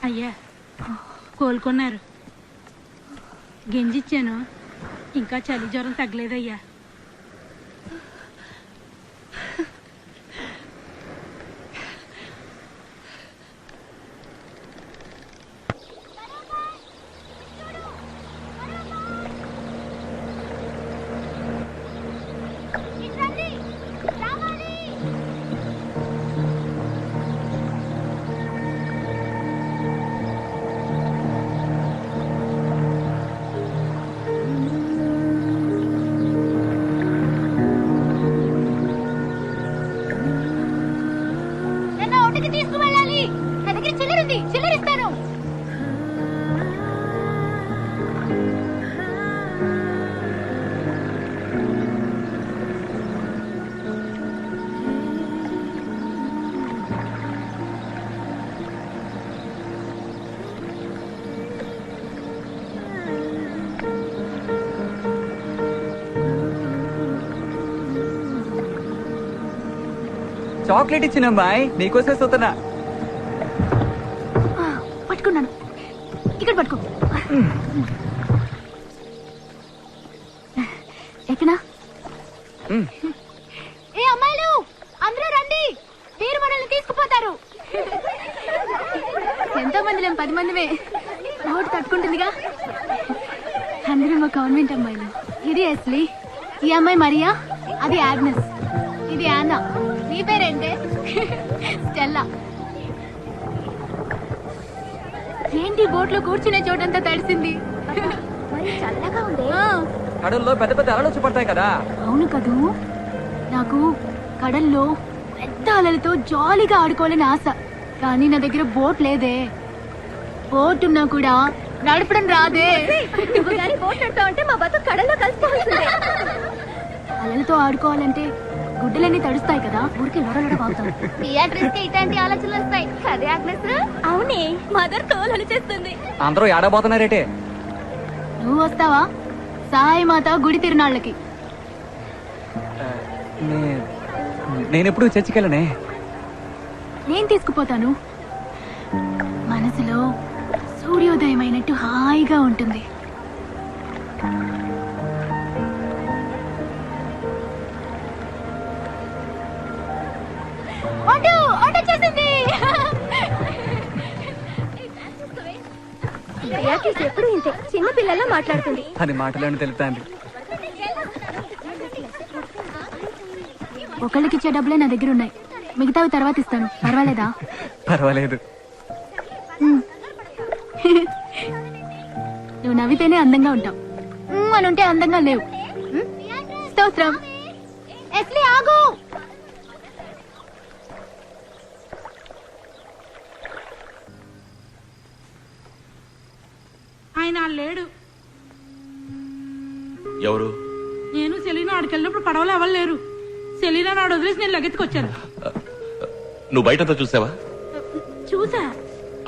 అయ్యా కోలుకున్నారు. గింజిచ్చాను, ఇంకా చలి జ్వరం తగ్గలేదయ్యా. చాక్లెట్ ఇచ్చిన అమ్మాయి నీకోసమే చూస్తున్నా. పట్టుకున్నాను, ఇక్కడ పట్టుకో. ఎక్కనా? ఏ అమ్మాయిలు అందరూ రండి, మీరు మనల్ని తీసుకుపోతారు. ఎంతో మంది లేం, 10 మందిమే. రోడ్డు తట్టుకుంటుందిగా. అందరూ మా కాన్వెంట్ అమ్మాయిలు. ఇది ఎస్లీ, ఈ అమ్మాయి మరియా, అది ఆగ్నెస్, ఇది ఆనా. నీ పేరేంటే? స్టెల్లా. ఏంటి బోట్లో కూర్చునే చోటంతా తడిసింది. చల్లగా ఉంది. కడల్లో పెద్ద పెద్ద అలలు వచ్చి పడతాయి కదా. అవును కదూ, నాకు కడల్లో పెద్ద అలలతో జాలీగా ఆడుకోవాలని ఆశ. కానీ నా దగ్గర బోట్ లేదే. బోట్ ఉన్నా కూడా నడపడం రాదే. బోట్ నడుపుతా అంటే మా బతుకు కడల్లో కలిసిపోతుంది. అలలతో ఆడుకోవాలంటే గుడ్డలన్నీ తడుస్తాయి కదా, ఊరికి లొడలొడ బాగుతాం. ఇట్లాంటి ఆలోచనలు వస్తాయి కదే ఆగ్నెస్. అవునే, మదర్ తోలు చేస్తుంది. అందరూ ఏడబోతున్నారేటే. నువ్వు వస్తావా సాయి మాత గుడి తిరునాళ్ళకి? నేనెప్పుడు చర్చికి వెళ్ళనే. నేను తీసుకుపోతాను. మనసులో సూర్యోదయం అయినట్టు హాయిగా ఉంటుంది. ఎప్పుడు ఇంతే చిన్న పిల్లల్లో మాట్లాడుతుంది. అని మాటలను తెలుపుతాంది. ఒకళ్ళకి ఇచ్చే డబ్బులే నా దగ్గర ఉన్నాయి, మిగతావి తర్వాత ఇస్తాను. పర్వాలేదా? పర్వాలేదు. నువ్వు నవ్వితేనే అందంగా ఉంటావు, అని ఉంటే అందంగా లేవు. స్తోత్రం. ఎస్లీ ఆగు. ఆయన లేడు. ఎవరు? నేను సెలీనా ఆడికెళ్ళినప్పుడు పడవలో ఎవరు లేరు. సెలీనా నాడు వదిలేసి నేను లగెత్తుకొచ్చాను. నువ్వు బయటంతా చూసావా? చూసా.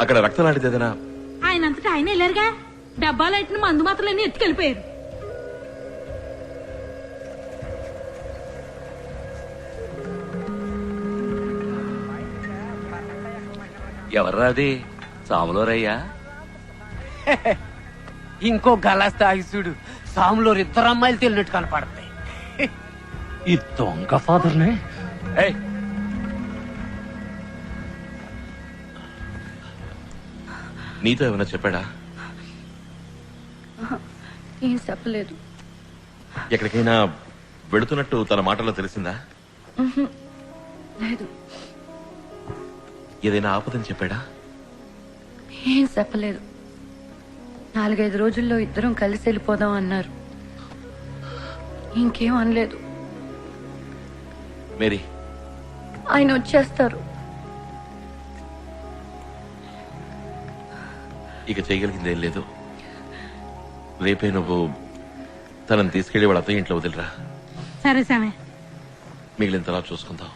అక్కడ రక్తం లాంటిది ఏదైనా? ఆయన అంతటా ఆయన వెళ్ళారుగా. డబ్బాలు అయిన మందు మాత్రలన్నీ ఎత్తుకెళ్ళిపోయారు. ఎవర్రా అది? సాములో రయ్యా? ఇంకో గలాస్ తాగి చూడు, సాములో 2 అమ్మాయిలు తెలినట్టు కనపడతాయి. ఈ దొంగ ఫాదర్నే. నీతో ఏమైనా చెప్పాడా? ఏం చెప్పలేదు. ఎక్కడికైనా వెళుతున్నట్టు తన మాటల్లో తెలిసిందా? లేదు. ఏదైనా ఆపదని చెప్పాడా? ఏం చెప్పలేదు. 4-5 రోజుల్లో ఇద్దరం కలిసి వెళ్ళిపోదాం అన్నారు. ఇంకేం అనలేదు. మేరీ, ఆయన వచ్చేస్తారు. ఇక చేయగలిగిందేం లేదు. రేపే నువ్వు తనని తీసుకెళ్లి వాళ్ళ అత్తయ్య ఇంట్లో వదిలిరా. సరే సామే, మిగిలిన చూసుకుందాం.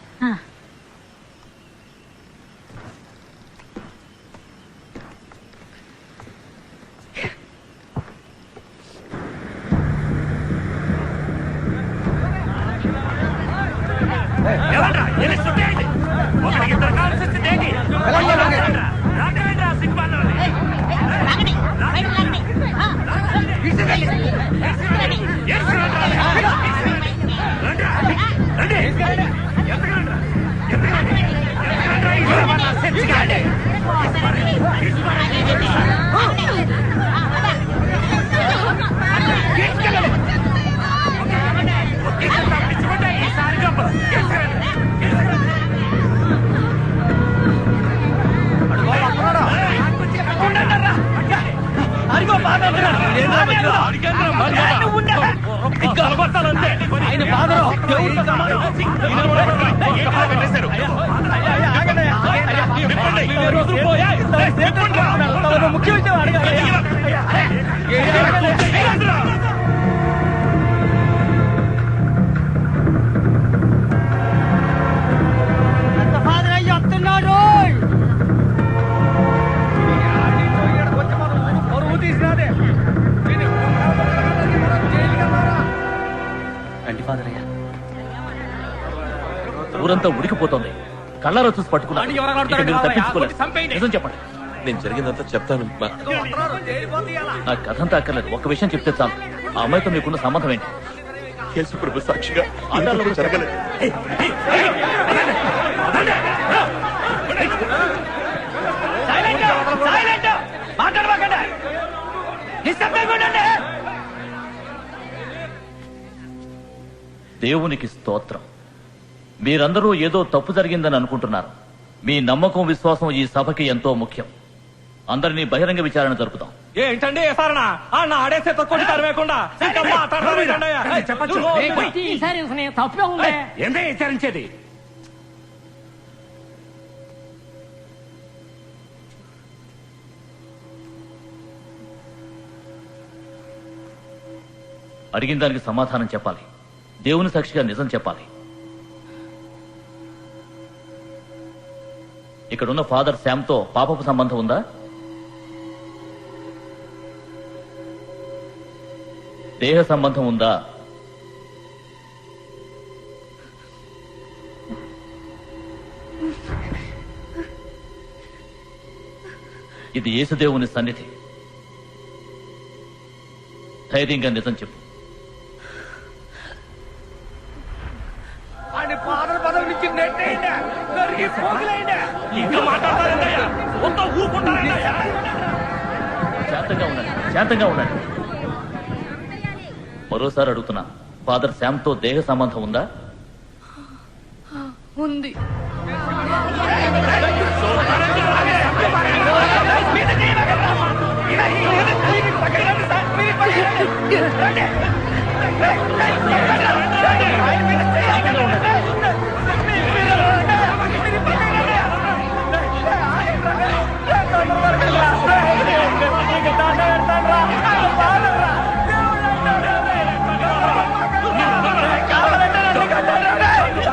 ఊరంతా ఉడికిపోతుంది. కళ్ళారా చూసి పట్టుకున్నాను. ఇక మీరు తప్పించుకోలేరు. నిజం చెప్పండి. నేను జరిగిందంతా చెప్తాను. నా కథంతా అక్కర్లేదు. ఒక్క విషయం చెప్తే చాలు. ఆ అమ్మాయితో మీకున్న సంబంధం ఏంటి? యేసు ప్రభు సాక్షిగా ఆటల్లో జరగలేదు. దేవునికి స్తోత్రం. మీరందరూ ఏదో తప్పు జరిగిందని అనుకుంటున్నారు. మీ నమ్మకం, విశ్వాసం ఈ సభకి ఎంతో ముఖ్యం. అందరినీ బహిరంగ విచారణ జరుపుతాం. ఏంటండి సారణ ఆడేసే తక్కువ లేకుండా తప్పే ఉంది. ఏందే విచారించేది? అడిగిన దానికి సమాధానం చెప్పాలి. దేవుని సాక్షిగా నిజం చెప్పాలి. ఇక్కడున్న ఫాదర్ శామ్తో పాపపు సంబంధం ఉందా? దేహ సంబంధం ఉందా? ఇది యేసుదేవుని సన్నిధి. ధైర్యంగా నిజం చెప్పు. ఫాదర్ పదవి నుంచి నెట్టేయండి. ఇంకా మాట్లాడతారండి. మొత్తం ఊరుకుంటారండి. శాంతంగా ఉండండి, శాంతంగా ఉండండి. మరోసారి అడుగుతున్నా, ఫాదర్ శామ్తో దేహ సంబంధం ఉందా? ఉంది.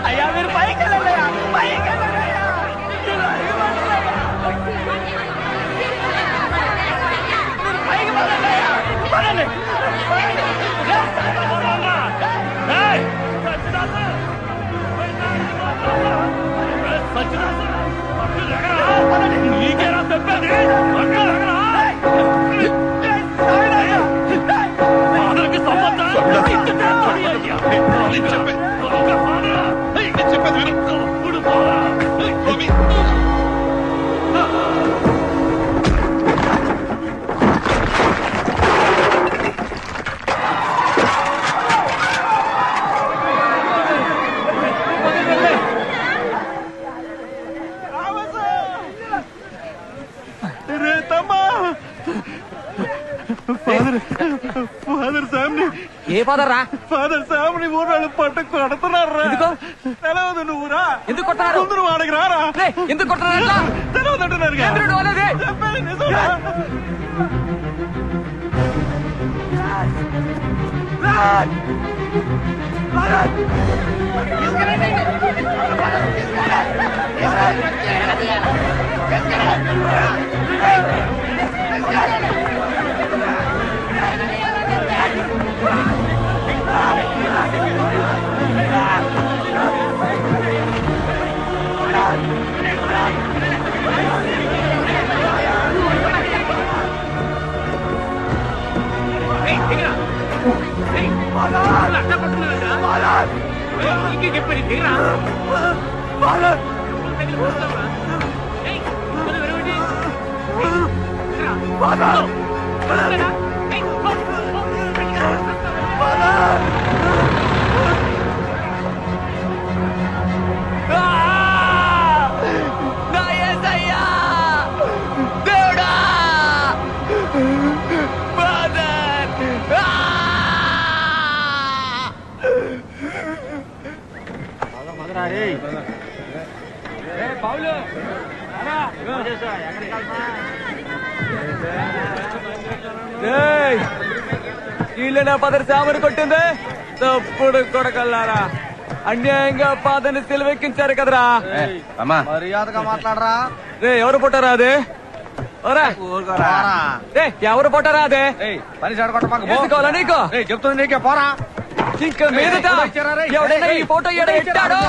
అయ్యా మీరు పైకి వెళ్ళండి. పైకి పదండి. నీకేనా చెప్పేది? ఫాదర్కి సంబంధం ఫాదర్ సామ్ని ఏ ఫాదర్ రా? ఫాదర్ సామ్ని ఊరాళ్ళు పట్టు కొడుతున్నారు. తెలవదు నువ్వురా. ఎందుకు కొట్టారు? ముందు వాడికి రారా. ఎందుకు కొట్టారా? తెలవదంటున్నారు. చెప్పేది నిజంరా. వీళ్ళనా పదరి సామని కొట్టిందే తప్పుడు కొడకల్లారా. అన్యాయంగా పాదని సిలువెక్కించారు కదరా. మర్యాదగా మాట్లాడరా. రే ఎవరు పుట్టారా అదే? ఎవరు పుట్టారా అదే? పని చెడగొట్ట మాకు తీసుకోవాలా నీకు? చెప్తుంది నీకే పోరా. ఇంకా మీదట ఎవడైనా ఈ ఫోటో ఎడతాడో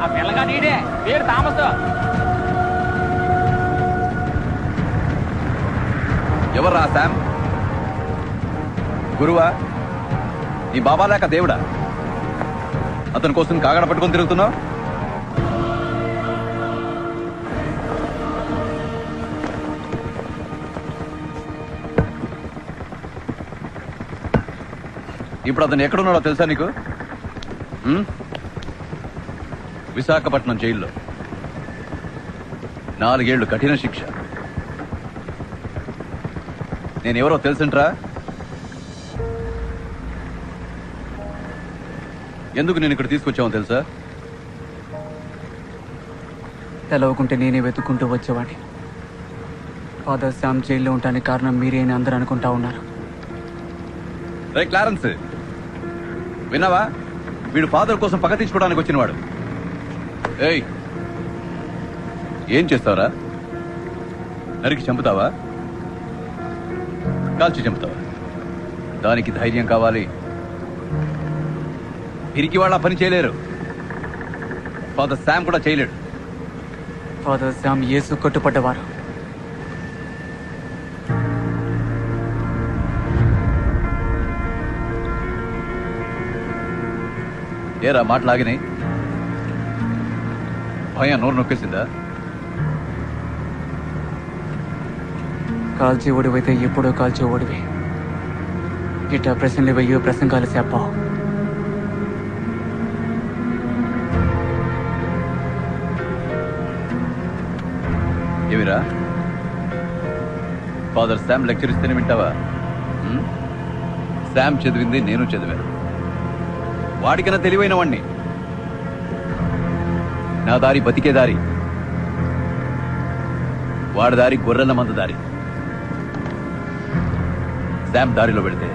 ఆ పిల్లగా నీడే పేరు థామస్. ఎవర్రా శామ్? గురువా? నీ బాబా లేక దేవుడా? అతని కోసం కాగడ పట్టుకొని తిరుగుతున్నావు? ఇప్పుడు అతను ఎక్కడున్నాడో తెలుసా నీకు? విశాఖపట్నం జైల్లో 4 ఏళ్లు కఠిన శిక్ష. నేనెవరో తెలుసుంట్రా? ఎందుకు నేను ఇక్కడ తీసుకొచ్చామో తెలుసా? తెలవకుంటే నేనే వెతుక్కుంటూ వచ్చేవాడిని. ఫాదర్ శామ్ జైల్లో ఉండడానికి కారణం మీరే అని అందరూ అనుకుంటా ఉన్నారు. రే క్లారెన్స్, విన్నావా? వీడు ఫాదర్ కోసం పగ తీసుకోవడానికి వచ్చినవాడు. ఏయ్, ఏం చేస్తావరా? నరికి చంపుతావా? కాల్చి చంపుతావా? దానికి ధైర్యం కావాలి. పిరికి వాళ్ళ పని చేయలేరు. ఫాదర్ శామ్ కూడా చేయలేడు. ఫాదర్ శామ్ యేసు కట్టుపడ్డవారు. ఏరా మాటలాగినాయి? భయం నోరు నొక్కేసిందా? కాల్చి ఓడివైతే ఎప్పుడో కాల్చి ఓడివి. ఇట్లా ప్రశ్నలు వెయ్యో ప్రసంగాలు చెప్పావు. ఏమిరా? ఫాదర్ శామ్ లెక్చర్ ఇస్తేనే వింటావా? శామ్ చదివింది నేను చదివాను. వాడికన్నా తెలివైన వాణ్ణి. నా దారి బతికే దారి, వాడి దారి గొర్రెల మంద దారి. శామ్ దారిలో పెడితే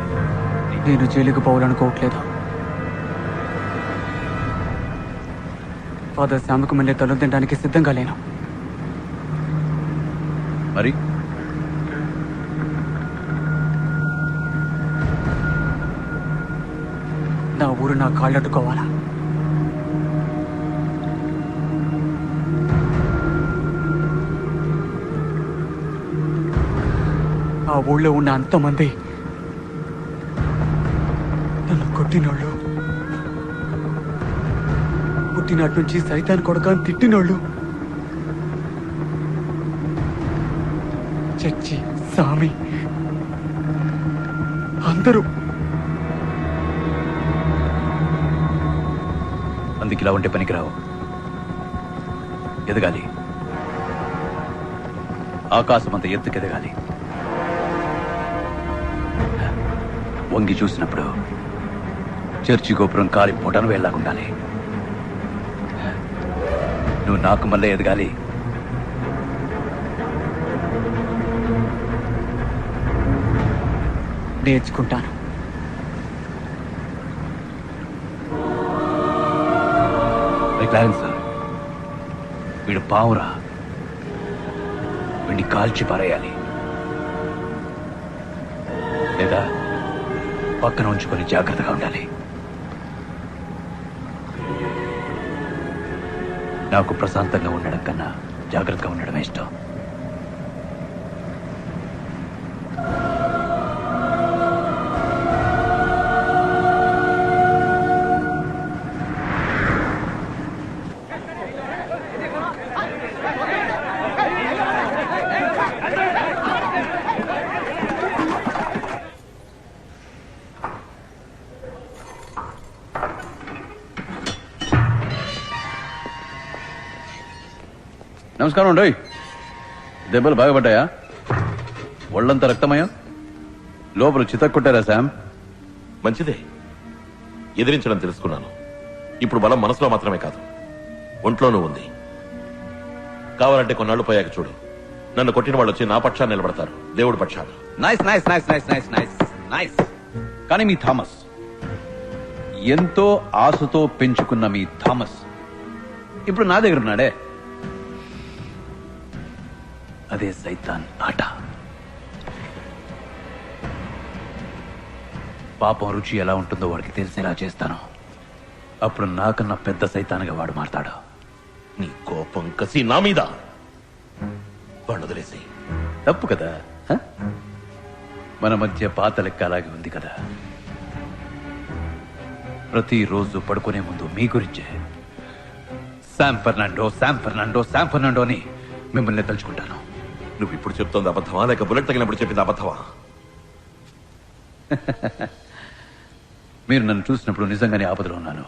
నేను జైలుకు పోవాలనుకోవట్లేదు. ఫాదర్ శామ్కు మళ్ళీ తల తినడానికి సిద్ధంగా లేను. మరి నా ఊరు నా కాళ్ళట్టుకోవాలా? ఆ ఊళ్ళో ఉన్న అంతమంది నన్ను కొట్టినోళ్ళు, పుట్టినాటి నుంచి సైతాన్ కొడకాన్ని తిట్టినోళ్ళు చచ్చి సామి అందరూ. అందుకు ఇలా ఉంటే పనికిరావు. ఎదగాలి, ఆకాశం అంత ఎత్తుకెదగాలి. వంగి చూసినప్పుడు చర్చి గోపురం కాలి పొటను వెళ్ళాకుండాలి. నువ్వు నాకు మళ్ళీ ఎదగాలి. నేర్చుకుంటాను. క్లారెన్స్, వీడు పావురా, వీడిని కాల్చి పారేయాలి, లేదా పక్కన ఉంచుకొని జాగ్రత్తగా ఉండాలి. నాకు ప్రశాంతంగా ఉండడం కన్నా జాగ్రత్తగా ఉండడమే ఇష్టం. నమస్కారం అండి. దెబ్బలు బాగా పడ్డాయా? ఒళ్ళంతా రక్తమయ్యా? లోపల చితక్ కొట్టారా శామ్? మంచిదే, ఎదిరించడం తెలుసుకున్నాను. ఇప్పుడు బలం మనసులో మాత్రమే కాదు, ఒంట్లోనూ ఉంది. కావాలంటే కొన్నాళ్ళు పోయాక చూడు, నన్ను కొట్టిన వాళ్ళు వచ్చి నా పక్షాన్ని నిలబడతారు, దేవుడి పక్షాన్ని. Nice nice nice nice nice nice nice. కానీ మీ థామస్, ఎంతో ఆశతో పెంచుకున్న మీ థామస్ ఇప్పుడు నా దగ్గర ఉన్నాడే. అదే సైతాన్ ఆట. పాపం రుచి ఎలా ఉంటుందో వాడికి తెలిసేలా చేస్తాను. అప్పుడు నాకన్నా పెద్ద సైతాన్గా వాడు మారతాడు. నీ కోపం కసి నా మీద, వాడిని వదిలేసి. తప్పు కదా? మన మధ్య పాత లెక్క అలాగే ఉంది కదా. ప్రతిరోజు పడుకునే ముందు మీ గురించే Sam Fernando Sam Fernando Sam Fernando అని మిమ్మల్ని తలుచుకుంటాను. నువ్వు ఇప్పుడు చెప్తోంది అబద్ధమా, లేక బుల్లెట్ తగినప్పుడు చెప్పింది అబద్ధమా? మీరు నన్ను చూసినప్పుడు నిజంగానే ఆపదలో ఉన్నాను.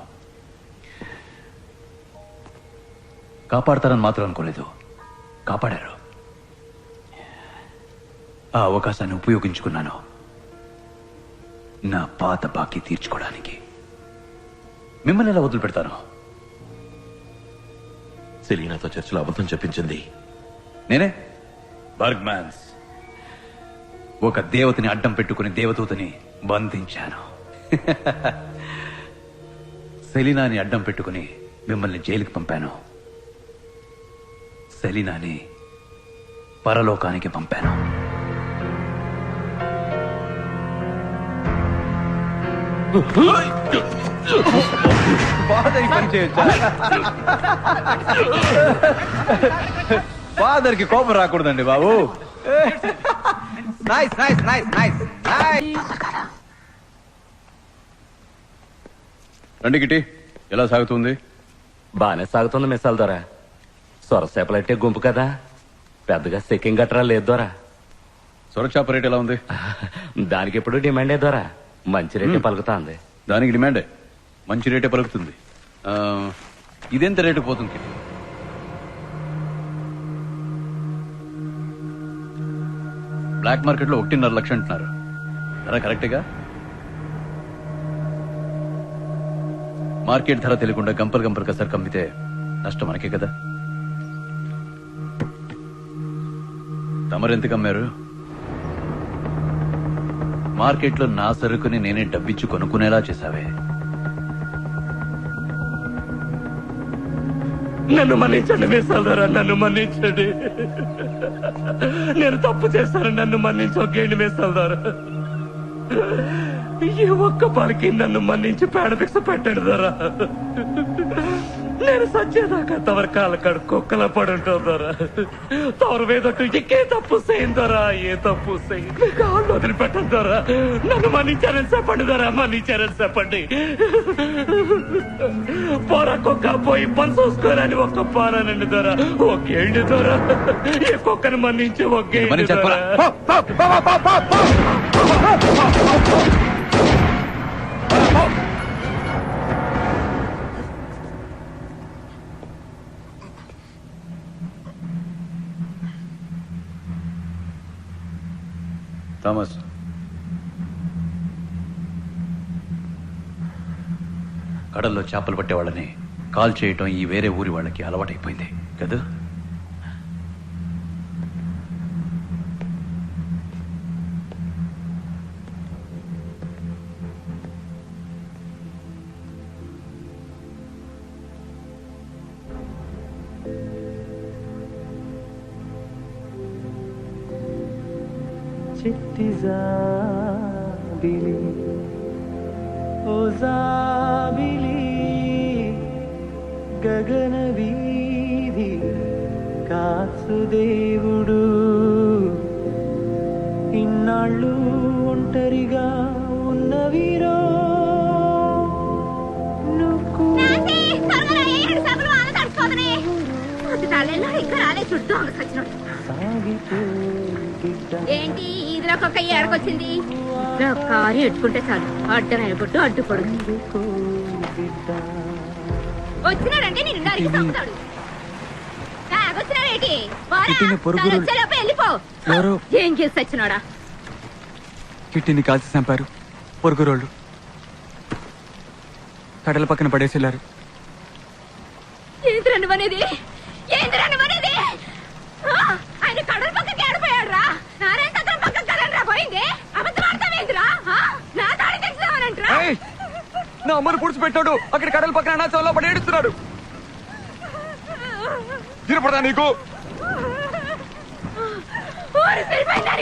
కాపాడతారని మాత్రం అనుకోలేదు. కాపాడారు. ఆ అవకాశాన్ని ఉపయోగించుకున్నాను, నా పాత బాకీ తీర్చుకోవడానికి. మిమ్మల్ని ఎలా వదిలిపెడతాను? సెలీనాతో చర్చలో అబద్ధం చెప్పించింది నేనే. బర్గ్మాన్స్, ఒక దేవతని అడ్డం పెట్టుకుని దేవదూతని బంధించాను. సెలీనాని అడ్డం పెట్టుకుని మిమ్మల్ని జైలుకి పంపాను. సెలీనాని పరలోకానికి పంపాను. ఫాదర్ పని చేయొచ్చా? ఫాదర్ కి కోపం రాకూడదండి బాబు. Nice nice nice nice nice. రండి కిట్టి, ఎలా సాగుతుంది? బానే సాగుతుంది మిసాల్ దొరా. సొరసేపలట్టే గుంపు కదా, పెద్దగా సెకింగ్ గట్రా లేదు దొరా. సొరచాప రేట్ ఎలా ఉంది? దానికి ఎప్పుడు డిమాండే దొరా, మంచి రేటే పలుకుతా ఉంది. దానికి డిమాండే, మంచి రేటే పలుకుతుంది. ఇదెంత రేటు పోతుంది? బ్లాక్ మార్కెట్ లో 1.5 లక్షలు అంటున్నారు. ధర కరెక్ట్గా? మార్కెట్ ధర తెలియకుండా గంపలు గంపలు కసరు కమ్మితే నష్టం మనకే కదా. తమరెందుకు అమ్మారు? మార్కెట్లో నా సరుకుని నేనే డబ్బిచ్చి కొనుక్కునేలా చేశావే. నన్ను మన్నించండి మిసాల్ దొరా, నన్ను మన్నించండి. నేను తప్పు చేశాను, నన్ను మన్నించొద్దండి మిసాల్ దొరా. ఈ ఒక్క పనికి నన్ను మన్నించి పేడ భిక్ష పెట్టండి దొరా. నేను సచ్చేదాకా తవర కాళ్ళ కాడు కుక్కల పడుంటుందోరా. తవర మీదట్టు ఇంకే తప్పు చేయిందోరా, ఏ తప్పు చేయి కాళ్ళు వదిలిపెట్టద్దోరా. నన్ను మన్నించారని చెప్పండి దొరా, మన్నించారని చెప్పండి. పొర కుక్క పోయి పని చూసుకోరని ఒక్క పారానండి దొరా, ఒకేండి దొరా. ఈ కుక్కను మన్నించి ఒకేండి దొరా. థామస్, కడల్లో చేపలు పట్టే వాళ్ళని కాల్ చేయటం ఈ వేరే ఊరి వాళ్ళకి అలవాటైపోయింది కదా. చిట్టి జాబిలి ఓ జాబిలి గగన వీధి కాసుదేవుడు ఇన్నాళ్ళు ఒంటరిగా ఉన్నవిరో ఏంటి ఇదిలో ఒక ఏడకొచ్చింది? కారు ఎట్టుకుంటే చాలు అడ్డమైన కొట్టు అడ్డుపడు. వచ్చినాడంటే నేను నరికి చంపుతాడు. తాగొచ్చినాడేంటి? వచ్చేలోపు వెళ్ళిపో. ఏం చేసి వచ్చినాడా? కిట్టిని కాల్చి చంపారు పొరుగురోళ్ళు. కడల పక్కన పడేసి వెళ్ళారు. ఏంద్రన్నమనేది? ఏంద్రన్నమనేది? ఆయన కడల పక్కకి ఏడిపోయాడు రా. నారాయణ తత్రం పక్కకి కదలరా పోయింది. అబద్ధం ఆడతావేంద్రా? నా తాడి తెచ్చావనంటరా? నా అమ్మను పుడిచిపెట్టాడు. అక్కడ కడల పక్కన అనాచంలో పడి ఏడుస్తున్నాడు. తినపడదా నీకు?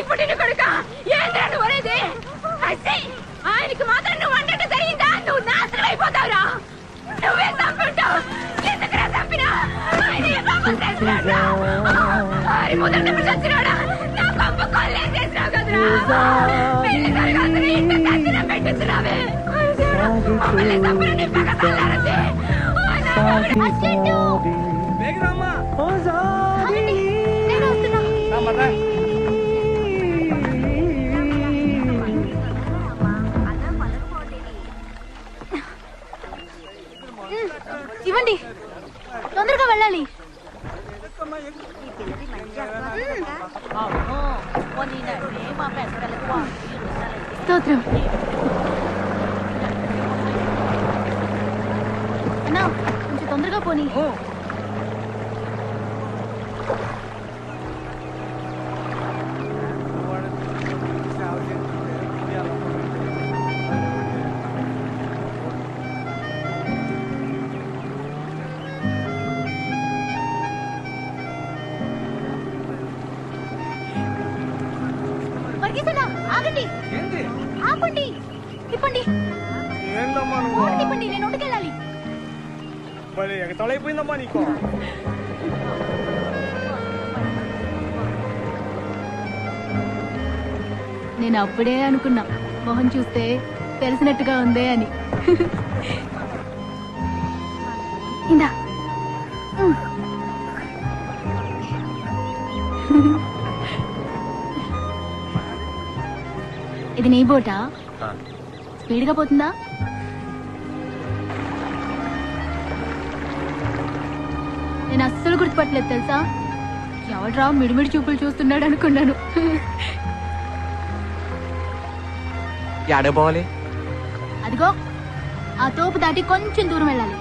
పుట్టిన కొడుక ఏంద్రన్నమనేది? ఆయనకి మాత్రం నువ్వు అన్నట్టు జరిగిందా? నువ్వు నాశనం అయిపోతావురా. నువ్వే చంపుంటావు. ఎందుకురా చంపినా? మొదటి చచ్చినాడా? నా పంప కొల్లేసేసినావు కదరా. పెళ్లి జరగాల్సిన ఇంటి దర్శనం పెట్టించినావే. ఇవ్వండి, తొందరగా వెళ్ళాలి. స్తోత్రం. అన్నా, కొంచెం తొందరగా పోనీ. ఆగండి, ఆపండి, తిప్పండి, తిప్పండి. నేను ఒంటికెళ్ళాలి. ఎగతాళైపోయిందమ్మా నీకు. నేను అప్పుడే అనుకున్నా, మొహం చూస్తే తెలిసినట్టుగా ఉందే అని. ఇందా. ఇది నీ బోటా? స్పీడ్గా పోతుందా? నేను అస్సలు గుర్తుపట్టలేదు తెలుసా. ఎవడ్రా మిడిమిడి చూపులు చూస్తున్నాడు అనుకున్నాను. పోవాలి? అదిగో ఆ తోపు దాటి కొంచెం దూరం వెళ్ళాలి.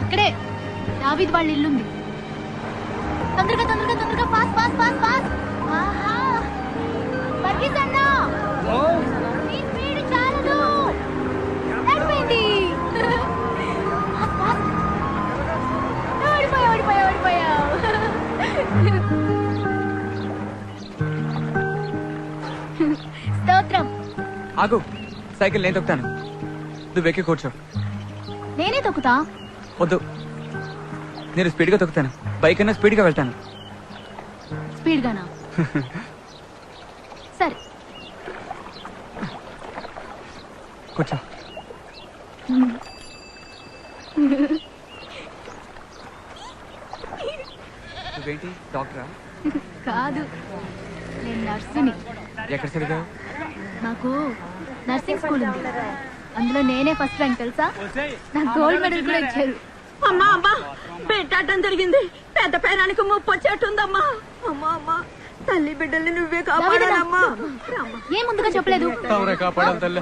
అక్కడే దావీద్ వాళ్ళ ఇల్లుంది. తొందరగా తొందరగా తొందరగా, ఫాస్ట్ ఫాస్ట్ ఫాస్ట్ ఫాస్ట్. ఆహా, పరిగెత్తన్నా. నీ స్పీడ్ చాలదు. నడిపోయింది. ఓడిపోయావు, ఓడిపోయావు, ఓడిపోయావు. స్తోత్రం. ఆగు, సైకిల్ నేను తొక్కుతాను. నువ్వు ఎక్కి కూర్చో. నేనే తొక్కుతా. వద్దు, నేను స్పీడ్ గా తొక్కుతాను. బైక్ అయినా స్పీడ్ గా వెళ్తాను. స్పీడ్ గానా? సరే కూర్చో. నువ్వేంటి డాక్టరా? కాదు, నేను నర్సుని. ఎక్కడ చదివావు? నాకు నర్సింగ్ స్కూల్ ఉంది, అందులో నేనే ఫస్ట్ ర్యాంక్ తెలుసా. నాకు గోల్డ్ మెడల్ కూడా ఇచ్చారు. అమ్మా అమ్మా, పెట్టడం జరిగింది. పెద్ద పేరానికి ముప్పు వచ్చేట్టుందమ్మా. అమ్మా అమ్మా, తల్లి బిడ్డల్ని నువ్వే కాపాడాలమ్మా. ఏం ముందుగా చెప్పలేదు. కాపాడాలి తల్లి.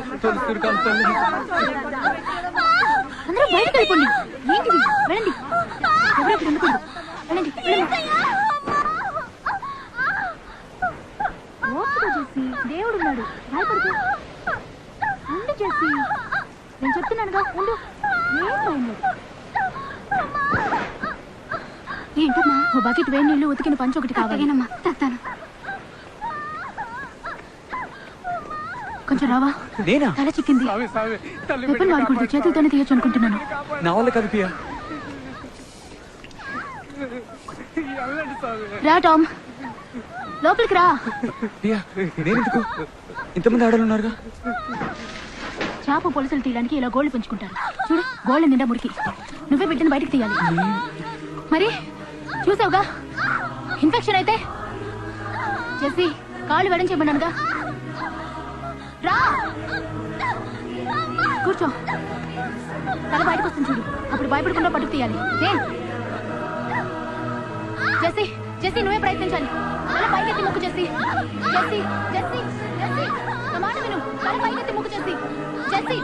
అందరూ బయటకు వెళ్ళిపోండి. ఏంటిది? వెళ్ళండి, ఎవరెక్కడ ఉండకూడదు. వెళ్ళండి వెళ్ళండి. ఓపిక చేసి, దేవుడు ఉన్నాడు, భయపడుతూ ఉండు చేసి. నేను చెప్తున్నానుగా, ఉండు. ఏం భయం లేదు. ఏంటమ్మా? ఓ బకెట్ వేడి నీళ్ళు, ఉతికిన పంచ ఒకటి కావాలేనమ్మా. తెస్తాను. కొంచెం రావా? నేనా? తల చిక్కింది. ఎప్పుడు వాడుకుంటూ చేతులతోనే తీయొచ్చు అనుకుంటున్నాను. నా వల్ల కాదు పియా. రా టామ్, లోపలికి రా. పియా, నేనెందుకు? ఇంతమంది ఆడలు ఉన్నారుగా. చేప పొలుసులు తీయడానికి ఇలా గోళ్లు పెంచుకుంటారు. చూడు, గోళ్ళ నిండా మురికి. నువ్వే బిడ్డను బయటకు తీయాలి. మరి చూసావుగా, ఇన్ఫెక్షన్ అయితే చేసి కాళ్ళు వెడం చేయమన్నానుగా. రా, కూర్చో. తల బయటకు వస్తుంది చూడు, అప్పుడు భయపడకుండా పట్టుకు తీయాలి. జెస్సీ, జెస్సీ నువ్వే ప్రయత్నించాలి. తల పైకెత్తి ముక్కు జెస్సీ. జెస్సీ, జెస్సీ, జెస్సీ నా మాట విను. తల పైకెత్తి ముక్కు జెస్సీ. Jessie,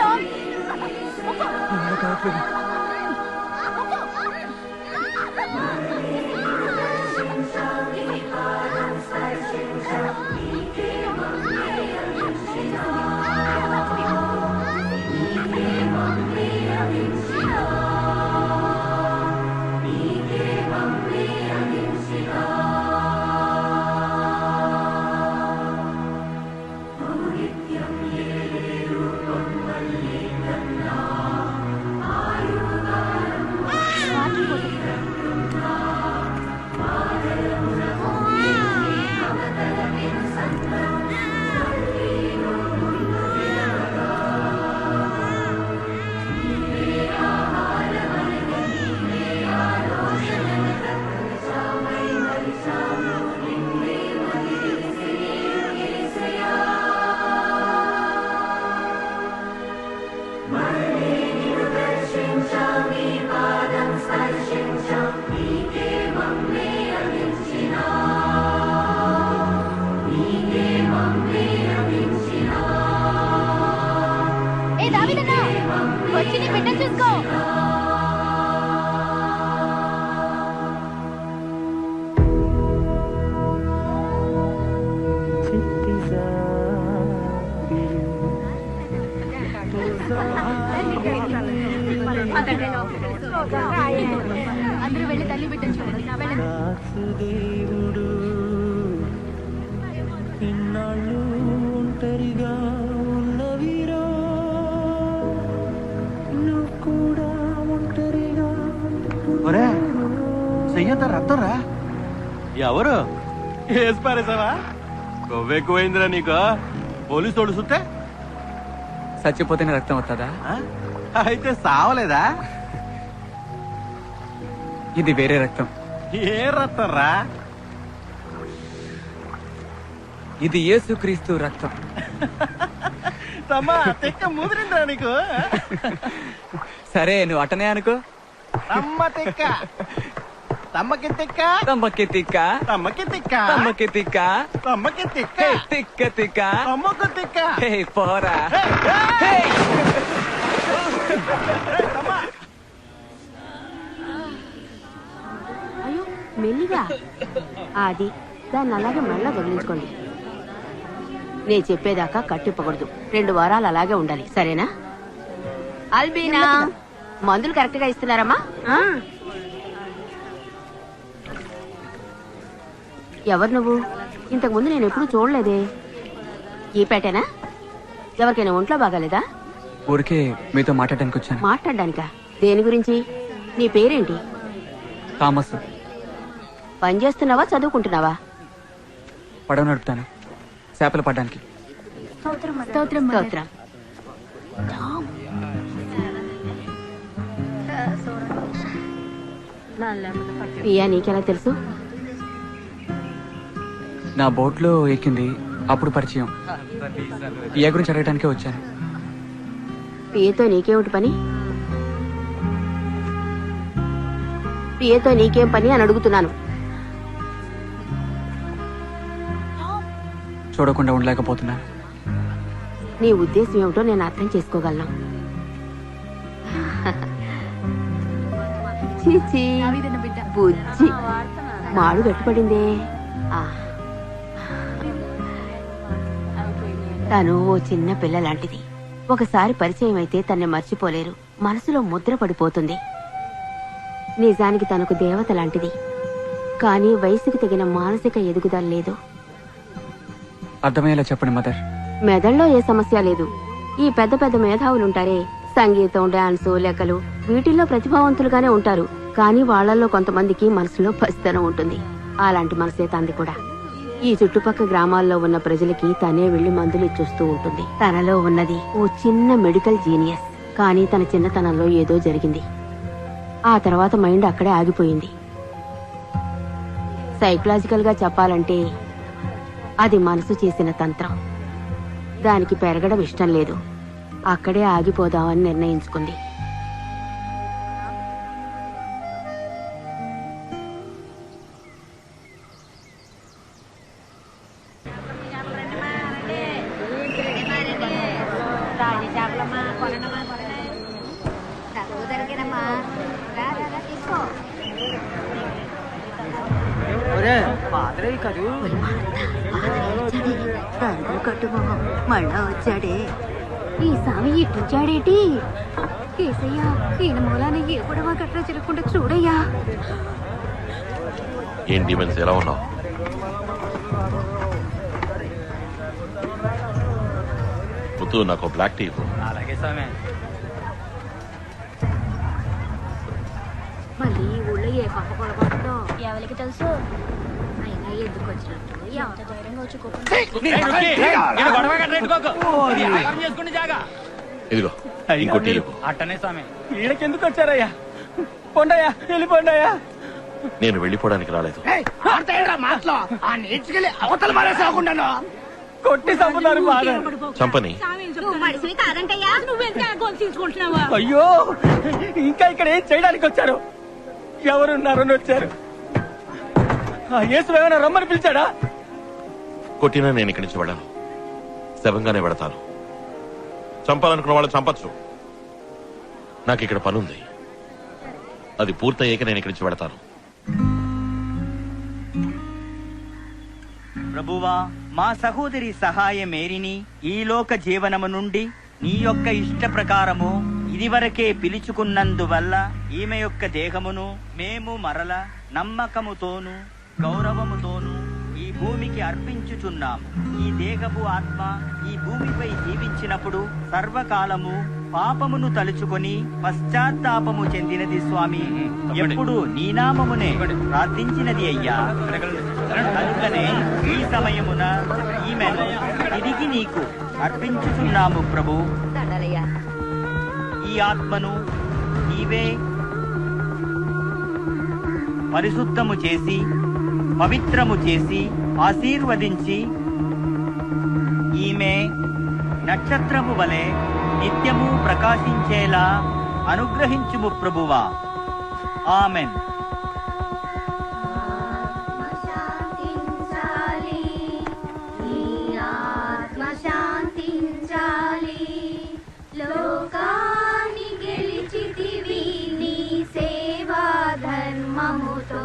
Tom. వచ్చి నీ బిడ్డను చూసుకో. అందరూ వెళ్ళి తల్లి బిడ్డను చూడండి. దేవుడు ఇన్నాళ్ళు ఒంటరిగా ఉన్నవిరా, నువ్వు కూడా ఒంటరిగా. చెయ్యంత రక్తరా? ఎవరు వేసి పారేసావా? కొవ్వెక్కువైందిరా నీకు. పోలీసు తోడు సుత్తే చచ్చిపోతేనే రక్తం వస్తుందా? అయితే సావలేదా? ఇది వేరే రక్తం. ఏ రక్తం రా? ఇది యేసుక్రీస్తు రక్తం. తమ్మా తెక్క ముదిరిందా నీకు? సరే, నువ్వు అటనే అనుకో. తమ్మ తెక్క, తమ్మకి తెక్క, తమ్మకి తిక్క, తమ్మకి తిక్క, తమ్మకి తిక్క, తమ్మకి తిక్క, తిక్క తిక్క, తమ్మకు తిక్క. హే పోరా. అయ్యో మెల్లిగా, అది దాన్ని అలాగే మళ్ళా వదిలించుకోండి. నేను చెప్పేదాకా కట్టిప్పకూడదు. 2 వారాలు అలాగే ఉండాలి, సరేనా? అల్బీనా, మందులు కరెక్ట్ గా ఇస్తున్నారమ్మా? ఎవరు నువ్వు? ఇంతకు ముందు నేను ఎప్పుడు చూడలేదే. ఈ పేటేనా? ఎవరికైనా ఒంట్లో బాగాలేదా? ఊరికే మీతో మాట్లాడడానికి వచ్చాను. మాట్లాడడానికా? దేని గురించి? నీ పేరేంటి? థామస్. పని చేస్తున్నావా, చదువుకుంటున్నావా? పడవ నడుపుతాను, చేపలు పడ్డానికి. స్తోత్రం. పియా నీకెలా తెలుసు? నా బోట్లో ఎక్కింది, అప్పుడు పరిచయం. పియా గురించి అడగటానికే వచ్చాను. పియతో నీకేమిటి పని? పియతో నీకేం పని అని అడుగుతున్నాను. చూడకుండా ఉండలేకపోతున్నాను. నీ ఉద్దేశం ఏమిటో నేను అర్థం చేసుకోగలను. చీచీ, బుజ్జి మాడు గట్టిపడిందే. తను ఓ చిన్న పిల్ల లాంటిది. ఒకసారి పరిచయం అయితే తన్ని మర్చిపోలేరు, మనసులో ముద్ర పడిపోతుంది. నిజానికి తనకు దేవత లాంటిది, కానీ వయసుకు తగిన మానసిక ఎదుగుదల లేదు. అర్థమయ్యేలా చెప్పండి మదర్. మెదడులో ఏ సమస్య లేదు. ఈ పెద్ద పెద్ద మేధావులుంటారే, సంగీతం, డాన్సు, లెక్కలు, వీటిల్లో ప్రతిభావంతులుగానే ఉంటారు. కానీ వాళ్లలో కొంతమందికి మనసులో పసితనం ఉంటుంది. అలాంటి మనసే తంది కూడా. ఈ చుట్టుపక్క గ్రామాల్లో ఉన్న ప్రజలకి తనే వెళ్లి మందులు ఇచ్చొస్తూ ఉంటుంది. తనలో ఉన్నది ఓ చిన్న మెడికల్ జీనియస్. కానీ తన చిన్నతనంలో ఏదో జరిగింది. ఆ తర్వాత మైండ్ అక్కడే ఆగిపోయింది. సైకలాజికల్ గా చెప్పాలంటే అది మనసు చేసిన తంత్రం. దానికి పెరగడం ఇష్టం లేదు. అక్కడే ఆగిపోదామని నిర్ణయించుకుంది. మళ్ళా వచ్చాడే ఈ స్వామి, ఇట్టొచ్చాడేటి? కేసయ్యా, ఈయన మూలాన్ని ఏ గొడవ గట్రా జరగకుండా చూడయ్యా. ఏం డిమెన్స్, ఎలా ఉన్నావు? ముత్తు, నాకు బ్లాక్ టీ. అలాగే స్వామి. మళ్ళీ ఈ ఊళ్ళో ఏ పంప కొడబడుతుందో ఎవరికి తెలుసు. అయినా ఎందుకు వచ్చినట్టు ఎంత ధైర్యంగా వచ్చి ఇదిగో ఇంకో టీ. అట్టనే స్వామి. వీళ్ళకెందుకు వచ్చారయ్యా? పొండయ్యా, వెళ్ళిపోండయ్యా. నేను వెళ్ళిపోవడానికి రాలేదు. కొట్టి చంపుతారు. చంపని. అయ్యో, ఇంకా ఇక్కడ ఏం చేయడానికి వచ్చారు? ఎవరున్నారని వచ్చారు? యేసు ఏమైనా రమ్మని పిలిచాడా? కొట్టినా నేను ఇక్కడి నుంచి వెళ్ళను, శవంగానే వెడతాను. చంపాలనుకున్న వాళ్ళు చంపచ్చు. నాకు ఇక్కడ పనుంది, అది పూర్తయ్యాక నేను ఇక్కడి నుంచి వెడతాను. ప్రభువా, మా సహోదరి సహాయ మేరిని ఈ లోక జీవనము నుండి నీ యొక్క ఇష్ట ప్రకారము ఇదివరకే పిలుచుకున్నందువల్ల ఈమె యొక్క దేహమును మేము మరల నమ్మకముతోను గౌరవముతోను ఈ భూమికి అర్పించుచున్నాము. ఈ దేహపు ఆత్మ ఈ భూమిపై జీవించినప్పుడు సర్వకాలము పాపమును తలుచుకొని పశ్చాత్తాపము చెందినది స్వామి. ఎప్పుడు నీ నామమునే ప్రార్థించినది అయ్యా. కనుకనే ఈ సమయమున ఈమెను తిరిగి నీకు అర్పించుచున్నాము ప్రభు. ఈ ఆత్మను నీవే పరిశుద్ధము చేసి పవిత్రము చేసి ఆశీర్వదించి ఈమె నక్షత్రము వలె నిత్యము ప్రకాశించేలా అనుగ్రహించుము ప్రభువా. ఆమెన్. లోకాన్ని గెలిచితివి నీ సేవా ధర్మముతో.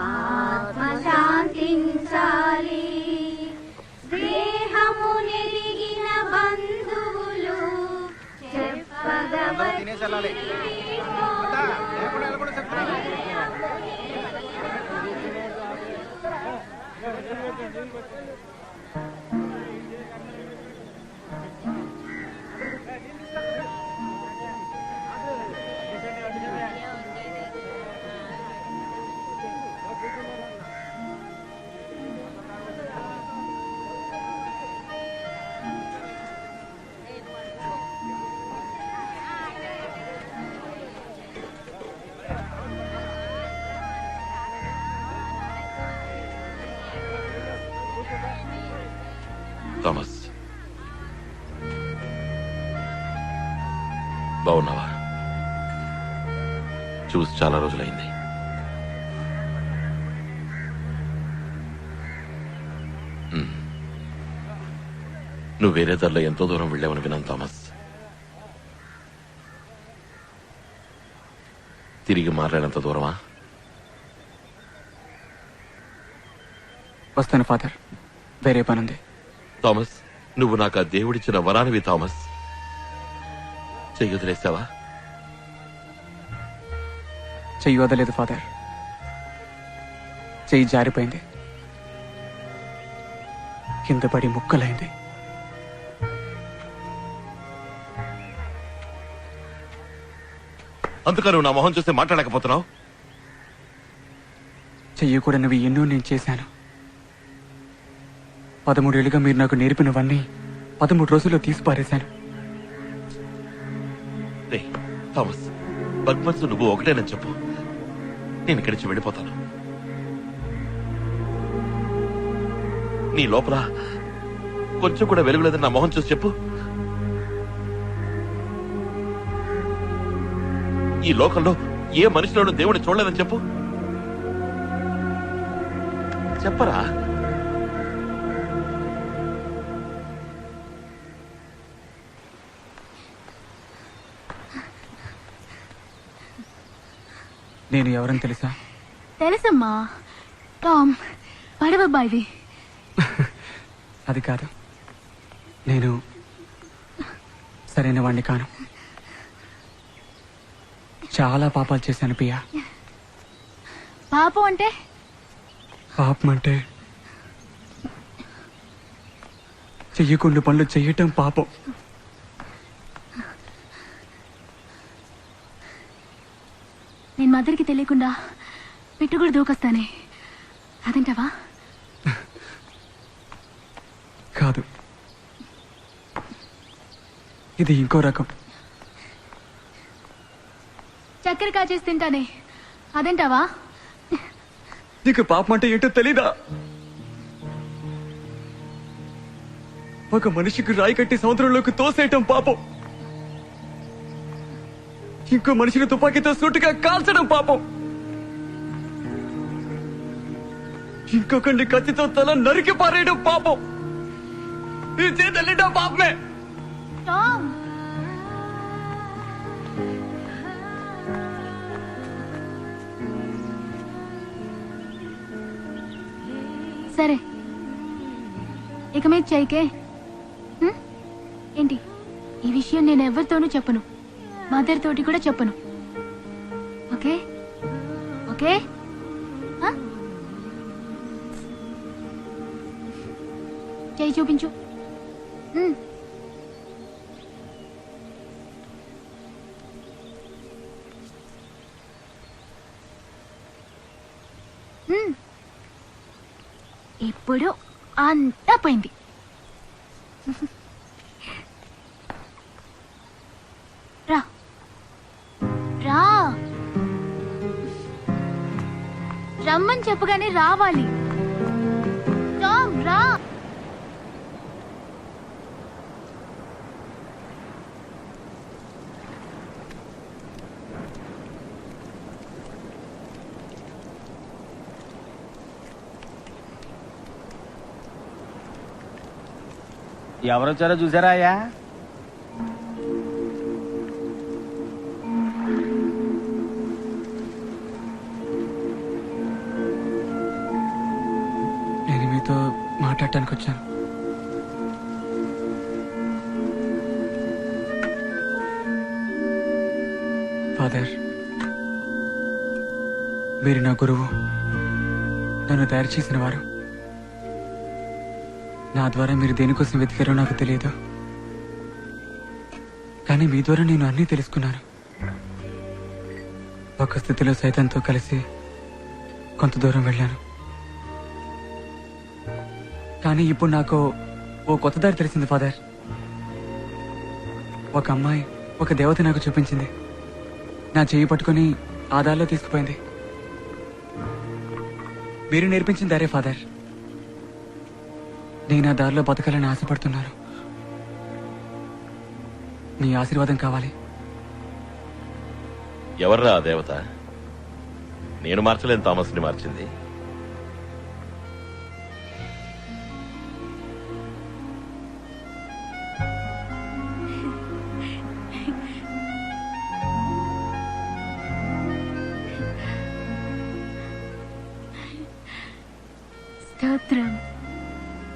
ఆత్మ శాంతించాలి. దేహము నెరిగిన బంధువులు బాగున్నావా? చూసి చాలా రోజులైంది. నువ్వు వేరే దారిలో ఎంతో దూరం వెళ్ళావని విన్నాను థామస్. తిరిగి మాట్లాడేంత దూరమా? వస్తాను ఫాదర్, వేరే పనుంది. థామస్, నువ్వు నాకు ఆ దేవుడిచ్చిన వరానివి థామస్. చెయ్యి వదిలేసావా? చెయ్యి వదలేదు ఫాదర్, చెయ్యి జారిపోయింది, కింద పడి ముక్కలైంది. అందుక నువ్వు నా మొహం చూస్తే మాట్లాడకపోతున్నావు? చెయ్యకూడనివి ఎన్నో నేను చేశాను. 13 ఏళ్ళుగా మీరు నాకు నేర్పినవన్నీ 13 రోజుల్లో తీసి పారేశాను. థామస్, బగ్మన్స్ నువ్వు ఒకటేనని చెప్పు, నేను ఇక్కడి నుంచి వెళ్ళిపోతాను. నీ లోపల కొంచెం కూడా వెలుగులేదని నా మొహం చూసి చెప్పు. ఈ లోకంలో ఏ మనిషిలోనూ దేవుడిని చూడలేదని చెప్పు. చెప్పరా? నేను ఎవరని తెలుసా? తెలుసమ్మా, టామ్ పడవబ్బాయిది. అది కాదు, నేను సరైన వాణ్ణి కాను. చాలా పాపాలు చేశాను పియా. పాపం అంటే? పాపం అంటే చెయ్యకుండా పనులు చెయ్యటం పాపం. నేను మదర్కి తెలియకుండా పెట్టుకుడు దూకొస్తానే, అదంటావా? కాదు, ఇది ఇంకో రకం. చక్కెర కాచేసి తింటానే, అదంటావా? నీకు పాపం అంటే ఏంటో తెలీదా? ఒక మనిషికి రాయి కట్టి సముద్రంలోకి తోసేయటం పాపం. ఇంకో మనిషిని తుపాకీతో సూటిగా కాల్చడం పాపం. ఇంకొకరిని కత్తితో తల నరికి పారేయడం పాపం. నీ చేతల్లిటం పాపమే. టామ్, సరే ఇక మీద చేయకే. ఏంటి ఈ విషయం నేను ఎవరితోనూ చెప్పను, మదర్ తోటి కూడా చెప్పను. Okay okay? చేయి చూపించు. ఇప్పుడు అంతా పోయింది. రా రా, రమ్మని చెప్పగానే రావాలి. టామ్ రా. ఎవరొచ్చారో చూసారా అయ్యా? నేను మీతో మాట్లాడటానికి వచ్చాను. ఫాదర్, మీరు నా గురువు, నన్ను తయారు చేసిన వారు. నా ద్వారా మీరు దేనికోసం వెతికారో నాకు తెలియదు, కానీ మీ ద్వారా నేను అన్నీ తెలుసుకున్నాను. ఒక స్థితిలో సైతంతో కలిసి కొంత దూరం వెళ్ళాను, కానీ ఇప్పుడు నాకు ఓ కొత్త దారి తెలిసింది ఫాదర్. ఒక అమ్మాయి, ఒక దేవత నాకు చూపించింది. నా చెయ్యి పట్టుకుని ఆ దారిలో తీసుకుపోయింది. మీరు నేర్పించిన దారే ఫాదర్. నేను ఆ దారిలో బతకాలని ఆశపడుతున్నాను. మీ ఆశీర్వాదం కావాలి. ఎవర్రా ఆ దేవత? నేను మార్చలేని థామస్ ని మార్చింది.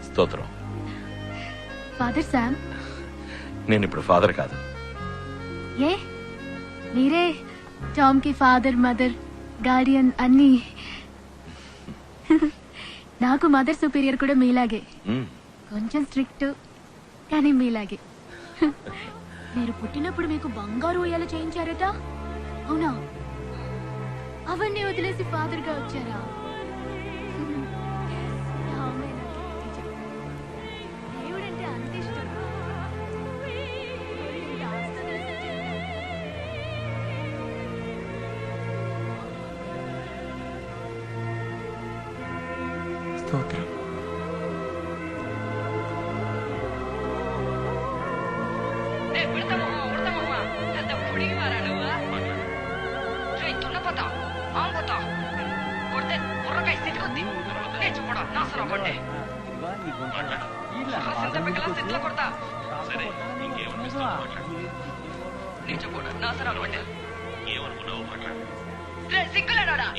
స్తోత్రం. ఫాదర్ శామ్, నేను ఇప్పుడు ఫాదర్ కాదు. ఏ మీరే టామ్ కి ఫాదర్, మదర్, గార్డియన్ అన్ని. నాకు మదర్ సుపీరియర్ కూడా మీలాగే, కొంచెం స్ట్రిక్ట్ కానీ మీలాగే. మీరు పుట్టినప్పుడు మీకు బంగారు ఉయ్యాల చేయించారట, అవునా? అవన్నీ వదిలేసి ఫాదర్ గా వచ్చారా? దేవుడంటే అంత ఇష్టం. స్తోత్రం.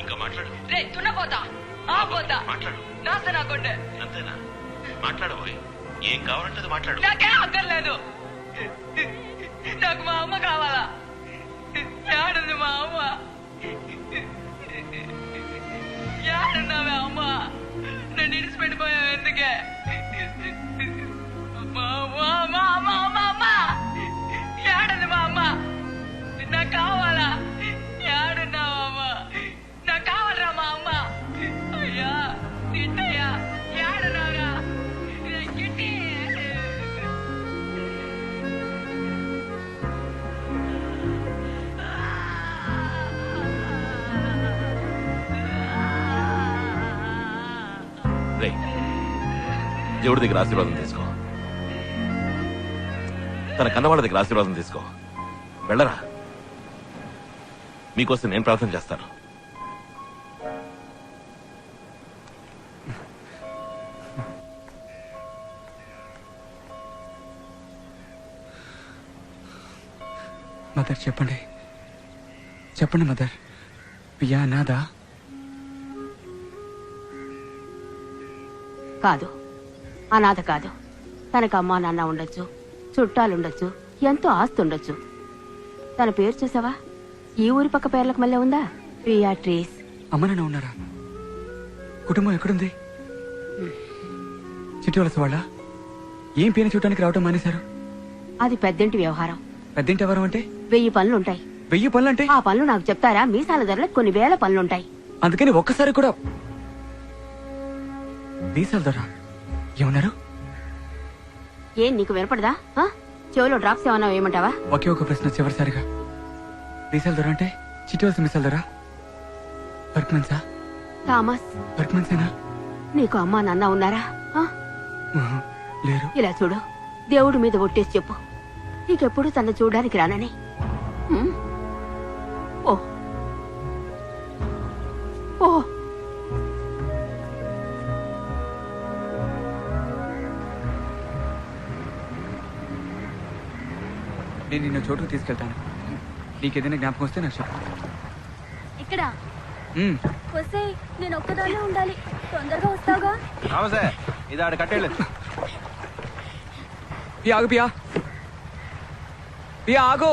ఇంకా మాట్లాడు. అంతేనా? మాట్లాడబోయ్. ఏం కావాలంటే అది మాట్లాడు. నాకేం అక్కర్లేదు. నాకు మా అమ్మ కావాలా? ఏడుంది మా అమ్మ? ఏడున్నావే అమ్మ? నేను ఇడిచిపెట్టిపోయావు ఎందుకే? ఏడుంది మా అమ్మ? నాకు కావాలా? ఏడున్నావా అమ్మ? నాకు కావాలరా మా అమ్మ. అయ్యా తిట్టయ్యా, ఏడున్నావురా? గిట్టి దేవుడి దగ్గర ఆశీర్వాదం తీసుకో. తన కన్నవాళ్ళ దగ్గర ఆశీర్వాదం తీసుకో. వెళ్ళరా. మీకోసం నేను ప్రార్థన చేస్తాను. మదర్ చెప్పండి, చెప్పండి మదర్. పియా నాదా? కాదు, అనాథ కాదు. తనకు అమ్మా నాన్న ఉండొచ్చు, చుట్టాలుండొచ్చు, ఎంతో ఆస్తి ఉండొచ్చు. తన పేరు చూసావా? ఈ ఊరి పక్క పేర్లకు మళ్ళీ ఉందా? బీయాట్రీస్. అమ్మ నాన్న ఉన్నారా? కుటుంబం ఎక్కడుంది? చిట్టి వలస వాళ్ళ? ఏం పేరు చూడటానికి రావటం మానేశారు? అది పెద్దింటి వ్యవహారం. పెద్దింటి ఎవరు అంటే? 1000 పనులుంటాయి. 1000 పనులంటే? ఆ పనులు నాకు చెప్తారా? మీసాల ధరలకు కొన్ని వేల పనులుంటాయి. అందుకని ఒక్కసారి కూడా మీసాల ధర ఏమన్నారు? ఏం నీకు వినపడదా? చెవులో డ్రాప్స్ ఏమన్నా వేయమంటావా? ఒకే ఒక ప్రశ్న చివరిసారిగా. మీసాల ధర అంటే చిట్టి వలస మీసాల ధర? బర్క్మన్సా? థామస్, బర్క్మన్సేనా? నీకు అమ్మా నాన్న ఉన్నారా? లేరు. ఇలా చూడు, దేవుడి మీద ఒట్టేసి చెప్పు, నీకెప్పుడు తన చూడడానికి రానని. ఓ ఓ నేను నిన్న చోటుకు తీసుకెళ్తాను. నీకేదైనా జ్ఞాపకం వస్తే నాకు చెప్పు. ఇక్కడ వస్తే నేను ఒక్కదాన్నే ఉండాలి. తొందరగా వస్తావుగా? ఇది ఆడ కట్టేళ్ళు. పియా ఆగు, పియా పియా ఆగు.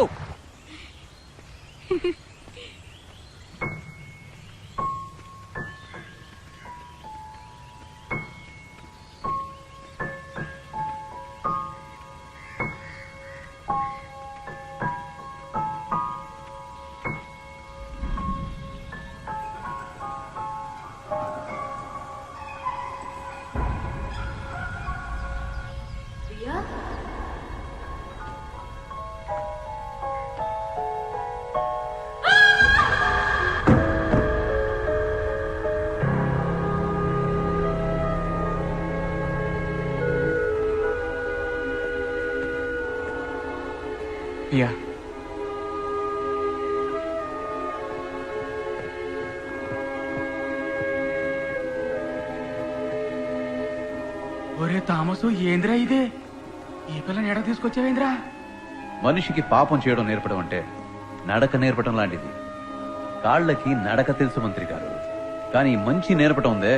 ఒరే తామసు ఏంద్రా ఇదే ఈ పిల్లని ఎడ తీసుకొచ్చావేంద్రా? మనిషికి పాపం చేయడం నేర్పడం అంటే నడక నేర్పడం లాంటిది. కాళ్ళకి నడక తెలుసు మంత్రి గారు, కానీ మంచి నేర్పటం ఉందే,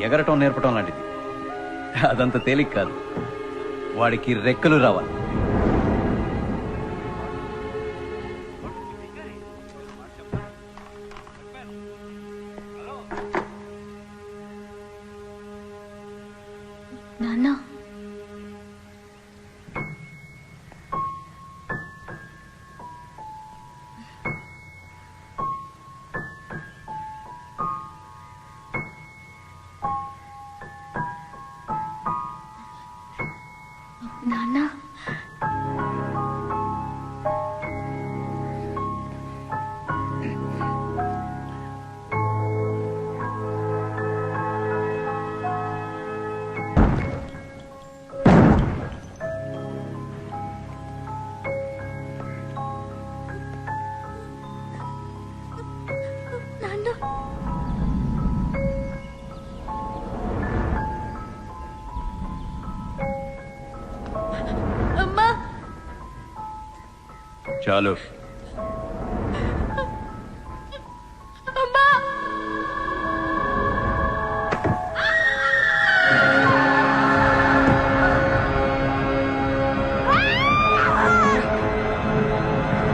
ఎగరటం నేర్పటం లాంటిది. అదంత తేలిక కాదు. వాడికి రెక్కలు రావాలి. నాన్న నాన్న చాలు.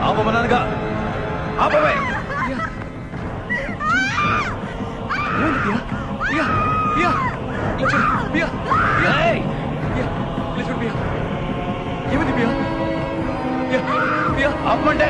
ఆపమన్నానుగా, ఆపవే. ఆపమంటే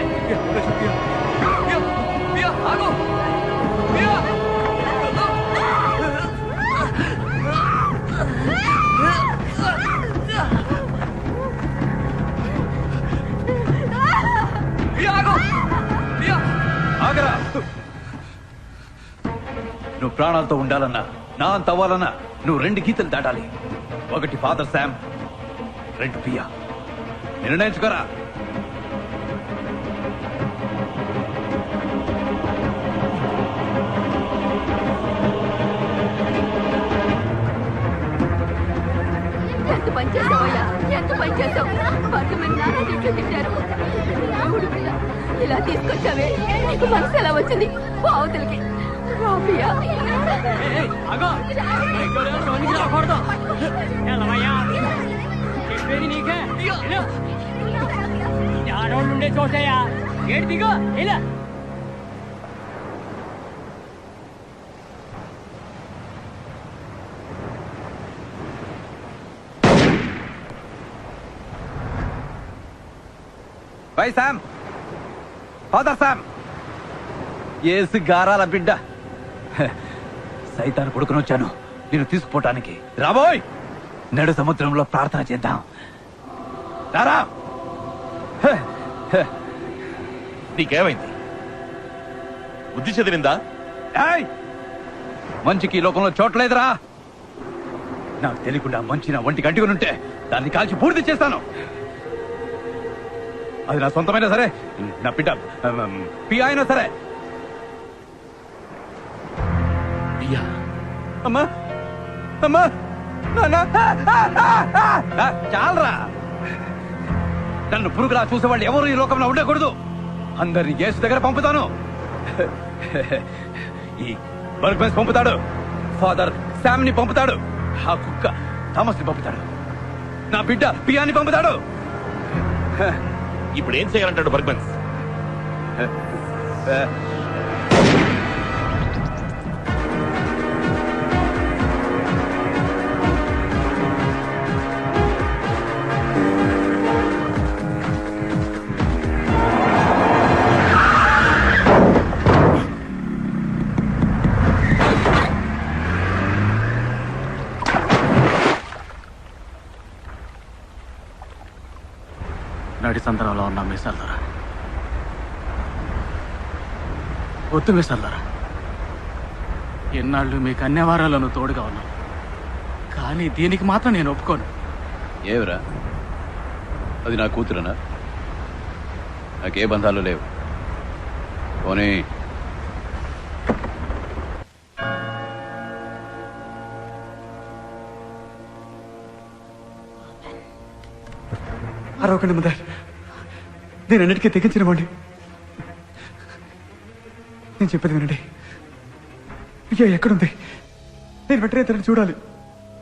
ఆగరా. నువ్వు ప్రాణాలతో ఉండాలన్నా, నా అంత అవ్వాలన్నా నువ్వు 2 గీతలు దాటాలి. ఒకటి ఫాదర్ శామ్, 2 పియా. నిర్ణయించుకోరా. ఎంత పని చేసావయ్యా, ఎంత పని చేసావు. వాళ్ళు మీరు నాన్న తిట్లు తిట్టారు. దేవుడి పిల్ల ఇలా తీసుకొచ్చావే, నీకు మనసు ఎలా వచ్చింది? పావుతలకి రాఫియా చెప్పేది నీకే. ఆడవాళ్ళుండే చోటయ్యా, ఏడు దిగో ఇలా. బై శామ్, ఫాదర్ శామ్, ఏసు గారాల బిడ్డ. సైతాను కొడుకుని వచ్చాను నేను తీసుకుపోవటానికి. రాబోయ్, నడు సముద్రంలో ప్రార్థన చేద్దాం. రారా. నీకేమైంది? బుద్ధి చెదిరిందా? మంచికి ఈ లోకంలో చోట్లేదురా. నాకు తెలియకుండా మంచి నా ఒంటికి అంటుకునుంటే దాన్ని కాల్చి పూర్తి చేస్తాను. అది నా సొంతమైనా సరే, నా బిడ్డ పియా అయినా సరే. అమ్మా అమ్మా చాలరా. నన్ను పురుగులా చూసేవాళ్ళు ఎవరు ఈ లోకంలో ఉండకూడదు. అందరినీ యేసు దగ్గర పంపుతాను. ఈ బర్గ్మెన్స్ పంపుతాడు, ఫాదర్ శామ్ ని పంపుతాడు, ఆ కుక్క థామస్ ని పంపుతాడు, నా బిడ్డ పియాని పంపుతాడు. ఇప్పుడు ఏం చేయాలంటాడు బర్గ్మెన్స్? నడి సందనంలో ఉన్న మీసాలరా, ఒత్తు మీసాలరా, ఎన్నాళ్ళు మీకు అన్ని వారాలను తోడుగా ఉన్నాను, కానీ దీనికి మాత్రం నేను ఒప్పుకోను. ఏవరా, అది నా కూతురనా? నాకే బంధాలు లేవు. పోనీ అరవకండి మదర్, నేను అన్నిటికీ తెగించినవ్వండి. నేను చెప్పేది వినండి. అయ్యా ఎక్కడుంది? నేను వెంటనే తనని చూడాలి.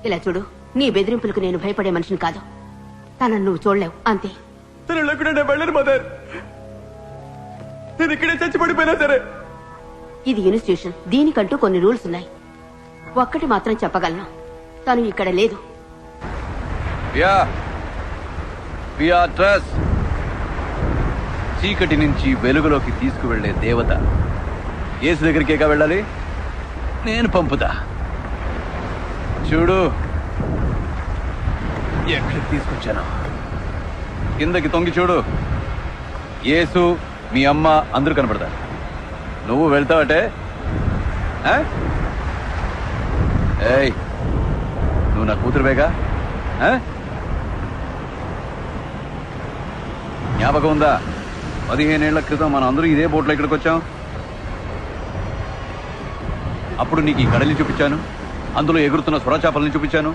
ఇలా చూడు, నీ బెదిరింపులకు నేను భయపడే మనిషిని కాదు. తనను నువ్వు చూడలేవు అంతే. తను లేకుండా నేను వెళ్ళను మదర్. నేను ఇక్కడే చచ్చిపడిపోయినా సరే. ఇది ఇన్స్టిట్యూషన్, దీనికంటూ కొన్ని రూల్స్ ఉన్నాయి. ఒక్కటి మాత్రం చెప్పగలను, తను ఇక్కడ లేదు. చీకటి నుంచి వెలుగులోకి తీసుకువెళ్లే దేవత యేసు దగ్గరికేగా వెళ్ళాలి. నేను పంపుతా. చూడు ఎక్కడికి తీసుకొచ్చాను. కిందకి తొంగి చూడు. యేసు, మీ అమ్మ అందరూ కనపడతారు. నువ్వు వెళ్తావటే? ఏయ్, నువ్వు నా కూతురువేగా? జ్ఞాపకం ఉందా? 15 ఏళ్ల క్రితం మనం అందరూ ఇదే బోట్లో ఇక్కడికి వచ్చాం. అప్పుడు నీకు ఈ కడలిని చూపించాను, అందులో ఎగురుతున్న స్వరచాపల్ని చూపించాను.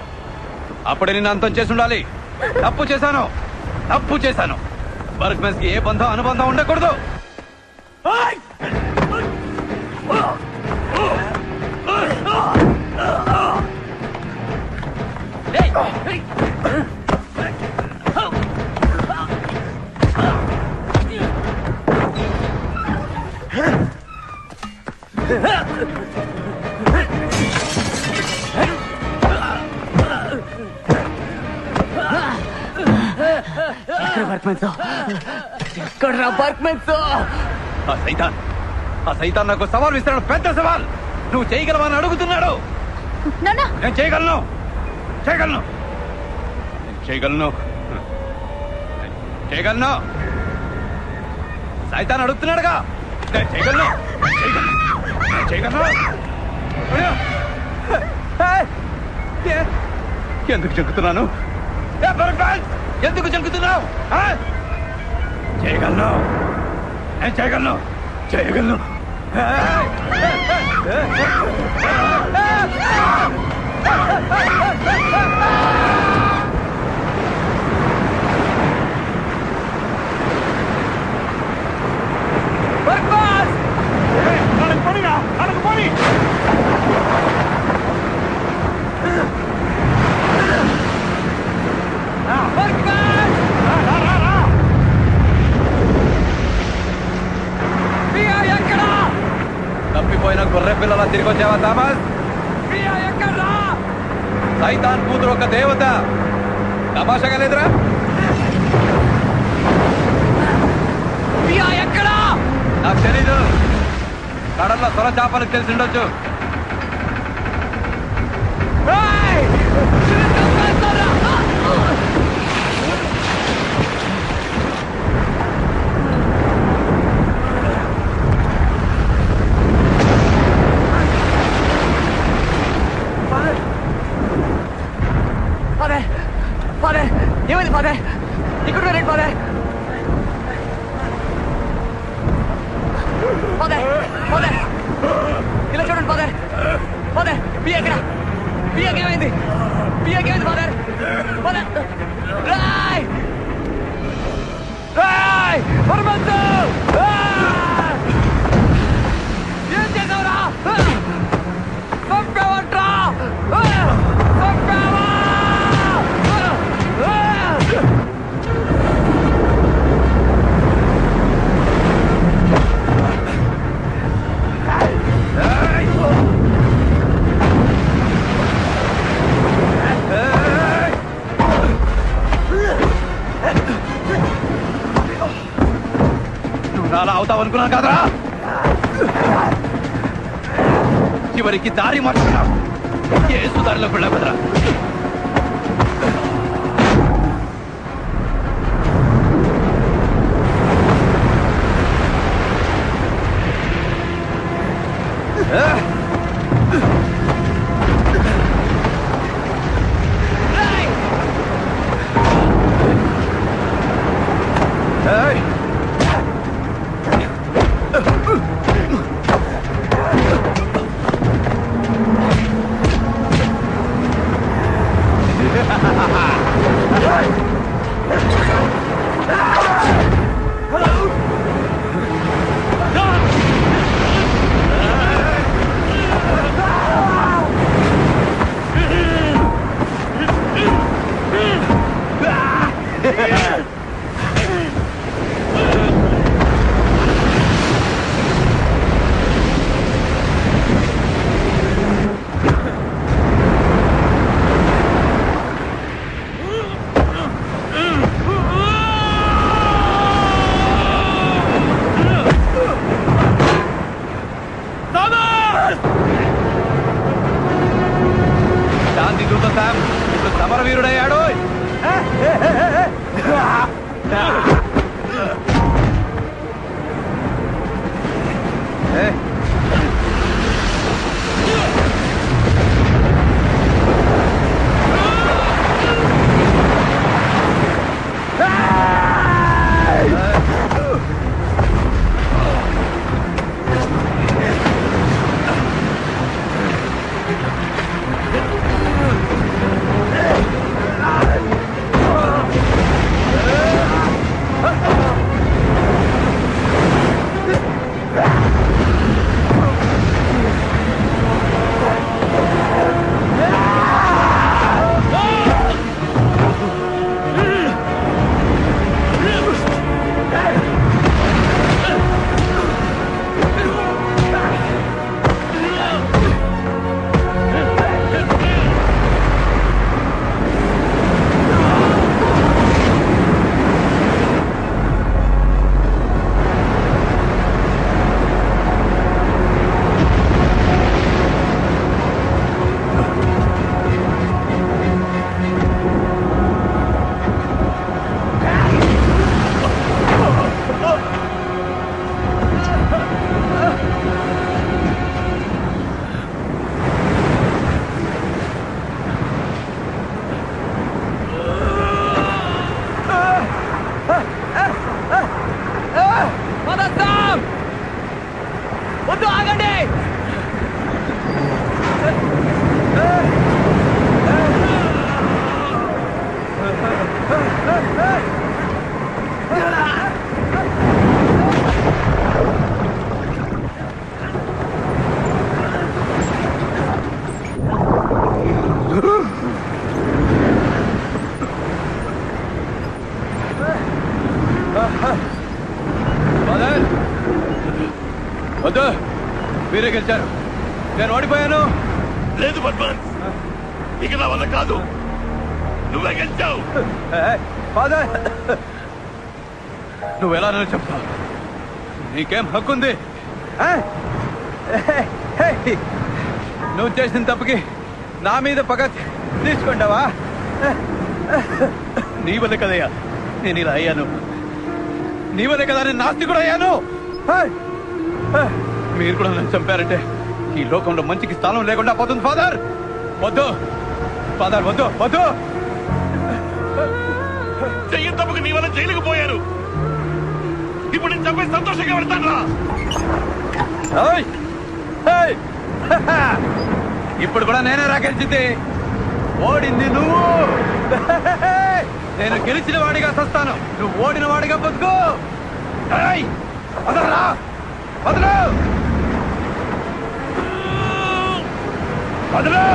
అప్పుడే నిన్ను అంతం చేసి ఉండాలి. తప్పు చేశాను. వర్క్మెన్స్ కి ఏ బంధం అనుబంధం ఉండకూడదు. ఆ సైతాన్ నాకు సవాల్ ఇస్తున్నాడు, పెద్ద సవాల్. నువ్వు చేయగలవని అడుగుతున్నాడు. నేను చేయగలను. సైతాన్ అడుగుతున్నాడుగా, నేను చేయగలను. ఎందుకు చెక్కుతున్నాను? ఎందుకు చెక్కుతున్నావు? చేయగలను. తప్పిపోయిన గొర్రె పిల్లల తిరిగి వచ్చావా థామస్? సైతాన్ కూతురు ఒక దేవత. తమాషాగా లేదురా? నాకు తెలీదు. కడల్లో సొర చేపలకు తెలిసి ఉండొచ్చు. ఏమైంది ఫాదర్? ఇక్కడ రండి ఫాదర్. ఇలా చూడండి ఫాదర్. బియ్యకి ఏమైంది ఫాదర్? ఏం చేసావురా? చంపేవంట్రా? అలా అవుతావు అనుకున్నాను కాదరా. చివరికి దారి మార్చుకున్నావు. యేసు దారిలోకి వెళ్ళావు కదరా. వద్దు ఆగండి. వద్దు, మీరే గెలిచారు, నేను ఓడిపోయాను. లేదు బద్మాన్, ఇక నా వల్ల కాదు, నువ్వే గెలిచావు. ఫాదర్, నువ్వు ఎలా నన్ను చెప్తావు? నీకేం హక్కు ఉంది? నువ్వు చేసిన తప్పుకి నా మీద పగ తీసుకుంటావా? నీ వల్ల కదయ్యా నేను ఇలా అయ్యాను, నీ వల్ల కదా నేను నాస్తికుడు అయ్యాను. మీరు కూడా నన్ను చంపారంటే ఈ లోకంలో మంచికి స్థానం లేకుండా పోతుంది. ఫాదర్ వద్దు, ఫాదర్ వద్దు, వద్దు. చెయ్యని తప్పుకు నీ వల్ల జైలుకు పోయారు. ఇప్పుడు నేను చంపే సంతోషంగా పెడతాను రా. ఇప్పుడు కూడా నేనే రాకెళ్చింది, ఓడింది నువ్వు. నేను గెలిచిన వాడిగా చస్తాను, నువ్వు ఓడిన వాడిగా బతుకు. వదలరా, వదలు, వదలు.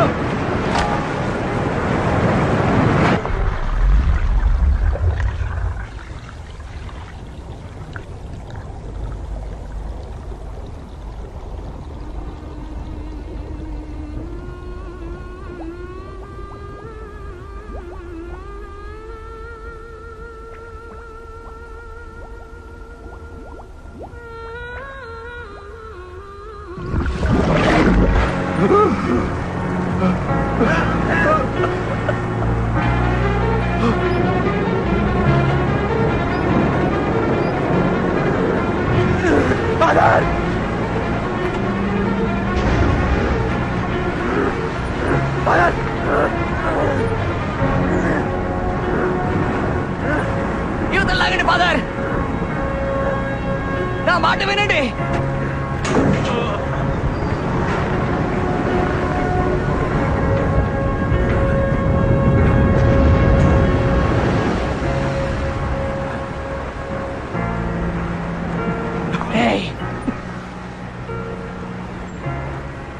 యువతలు లాగండి ఫాదర్, నా మాట వినండి.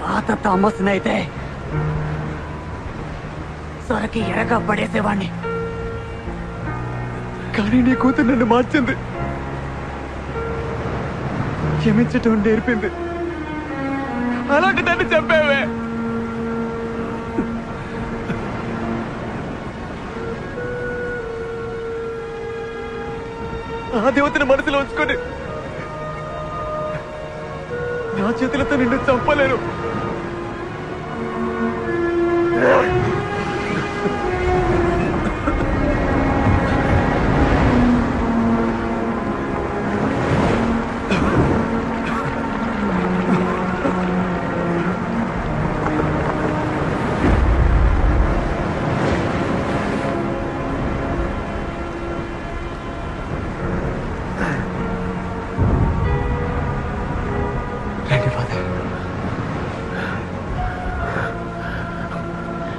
పాత థామస్ అయితే సొరకి ఎరగా పడేసేవాణ్ణి, కానీ నీ కూతురు నన్ను మార్చింది, క్షమించటం నేర్పింది. అలాంటి దాన్ని చంపావే. ఆ దేవతని మనసులో ఉంచుకొని నా చేతులతో నిన్ను చంపలేను.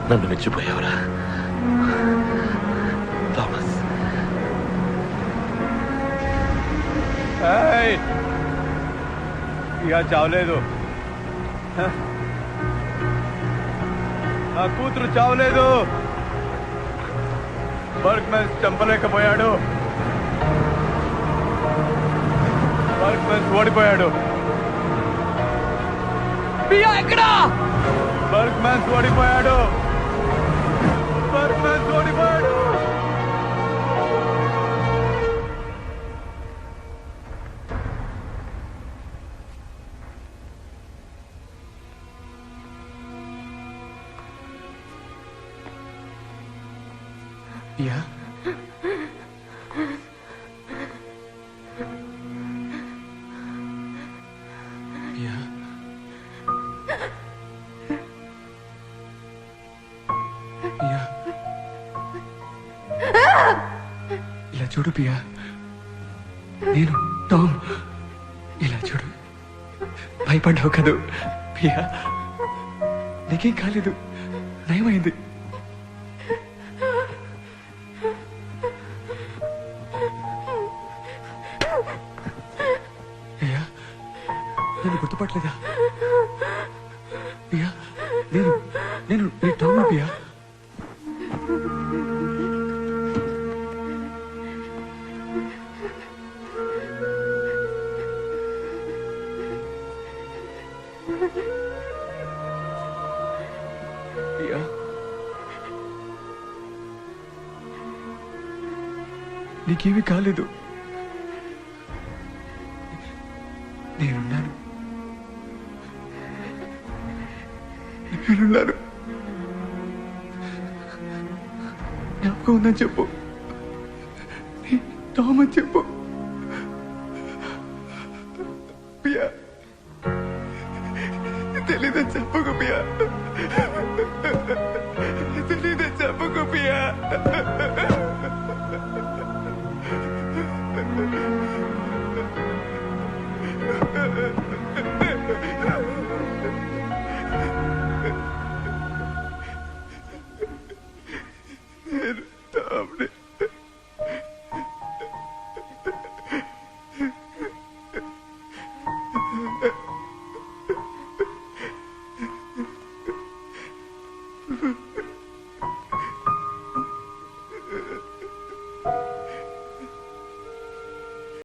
నన్ను మెచ్చిపోయావురా థామస్. ఇక చావలేదు, నా కూతురు చావలేదు. బర్గ్మెన్స్ చంపలేకపోయాడు, బర్గ్మెన్స్ ఓడిపోయాడు. ఎక్కడా? బర్గ్మెన్స్ ఓడిపోయాడు, బర్గ్మెన్స్ ఓడిపోయాడు. పియా, పియా, పియా, ఇలా చూడు పియా, నేను టామ్, ఇలా చూడు, భయపడ్డావు కదూ ప్రియా, నీకేం కాలేదు, నయమైంది. ప్రియా, నన్ను గుర్తుపట్టలేదా? ప్రియా, నేను నేను నీ టామ్ ప్రియా. ప్రియా, నీకేమీ కాలేదు, నేనున్నాను. జ్ఞాపకం ఉందని చెప్పు, టామ్ అని చెప్పు. ప్రియా, తెలీదని చెప్పకు ప్రియా, తెలీదని చెప్పకు ప్రియా. నేను టామ్ని.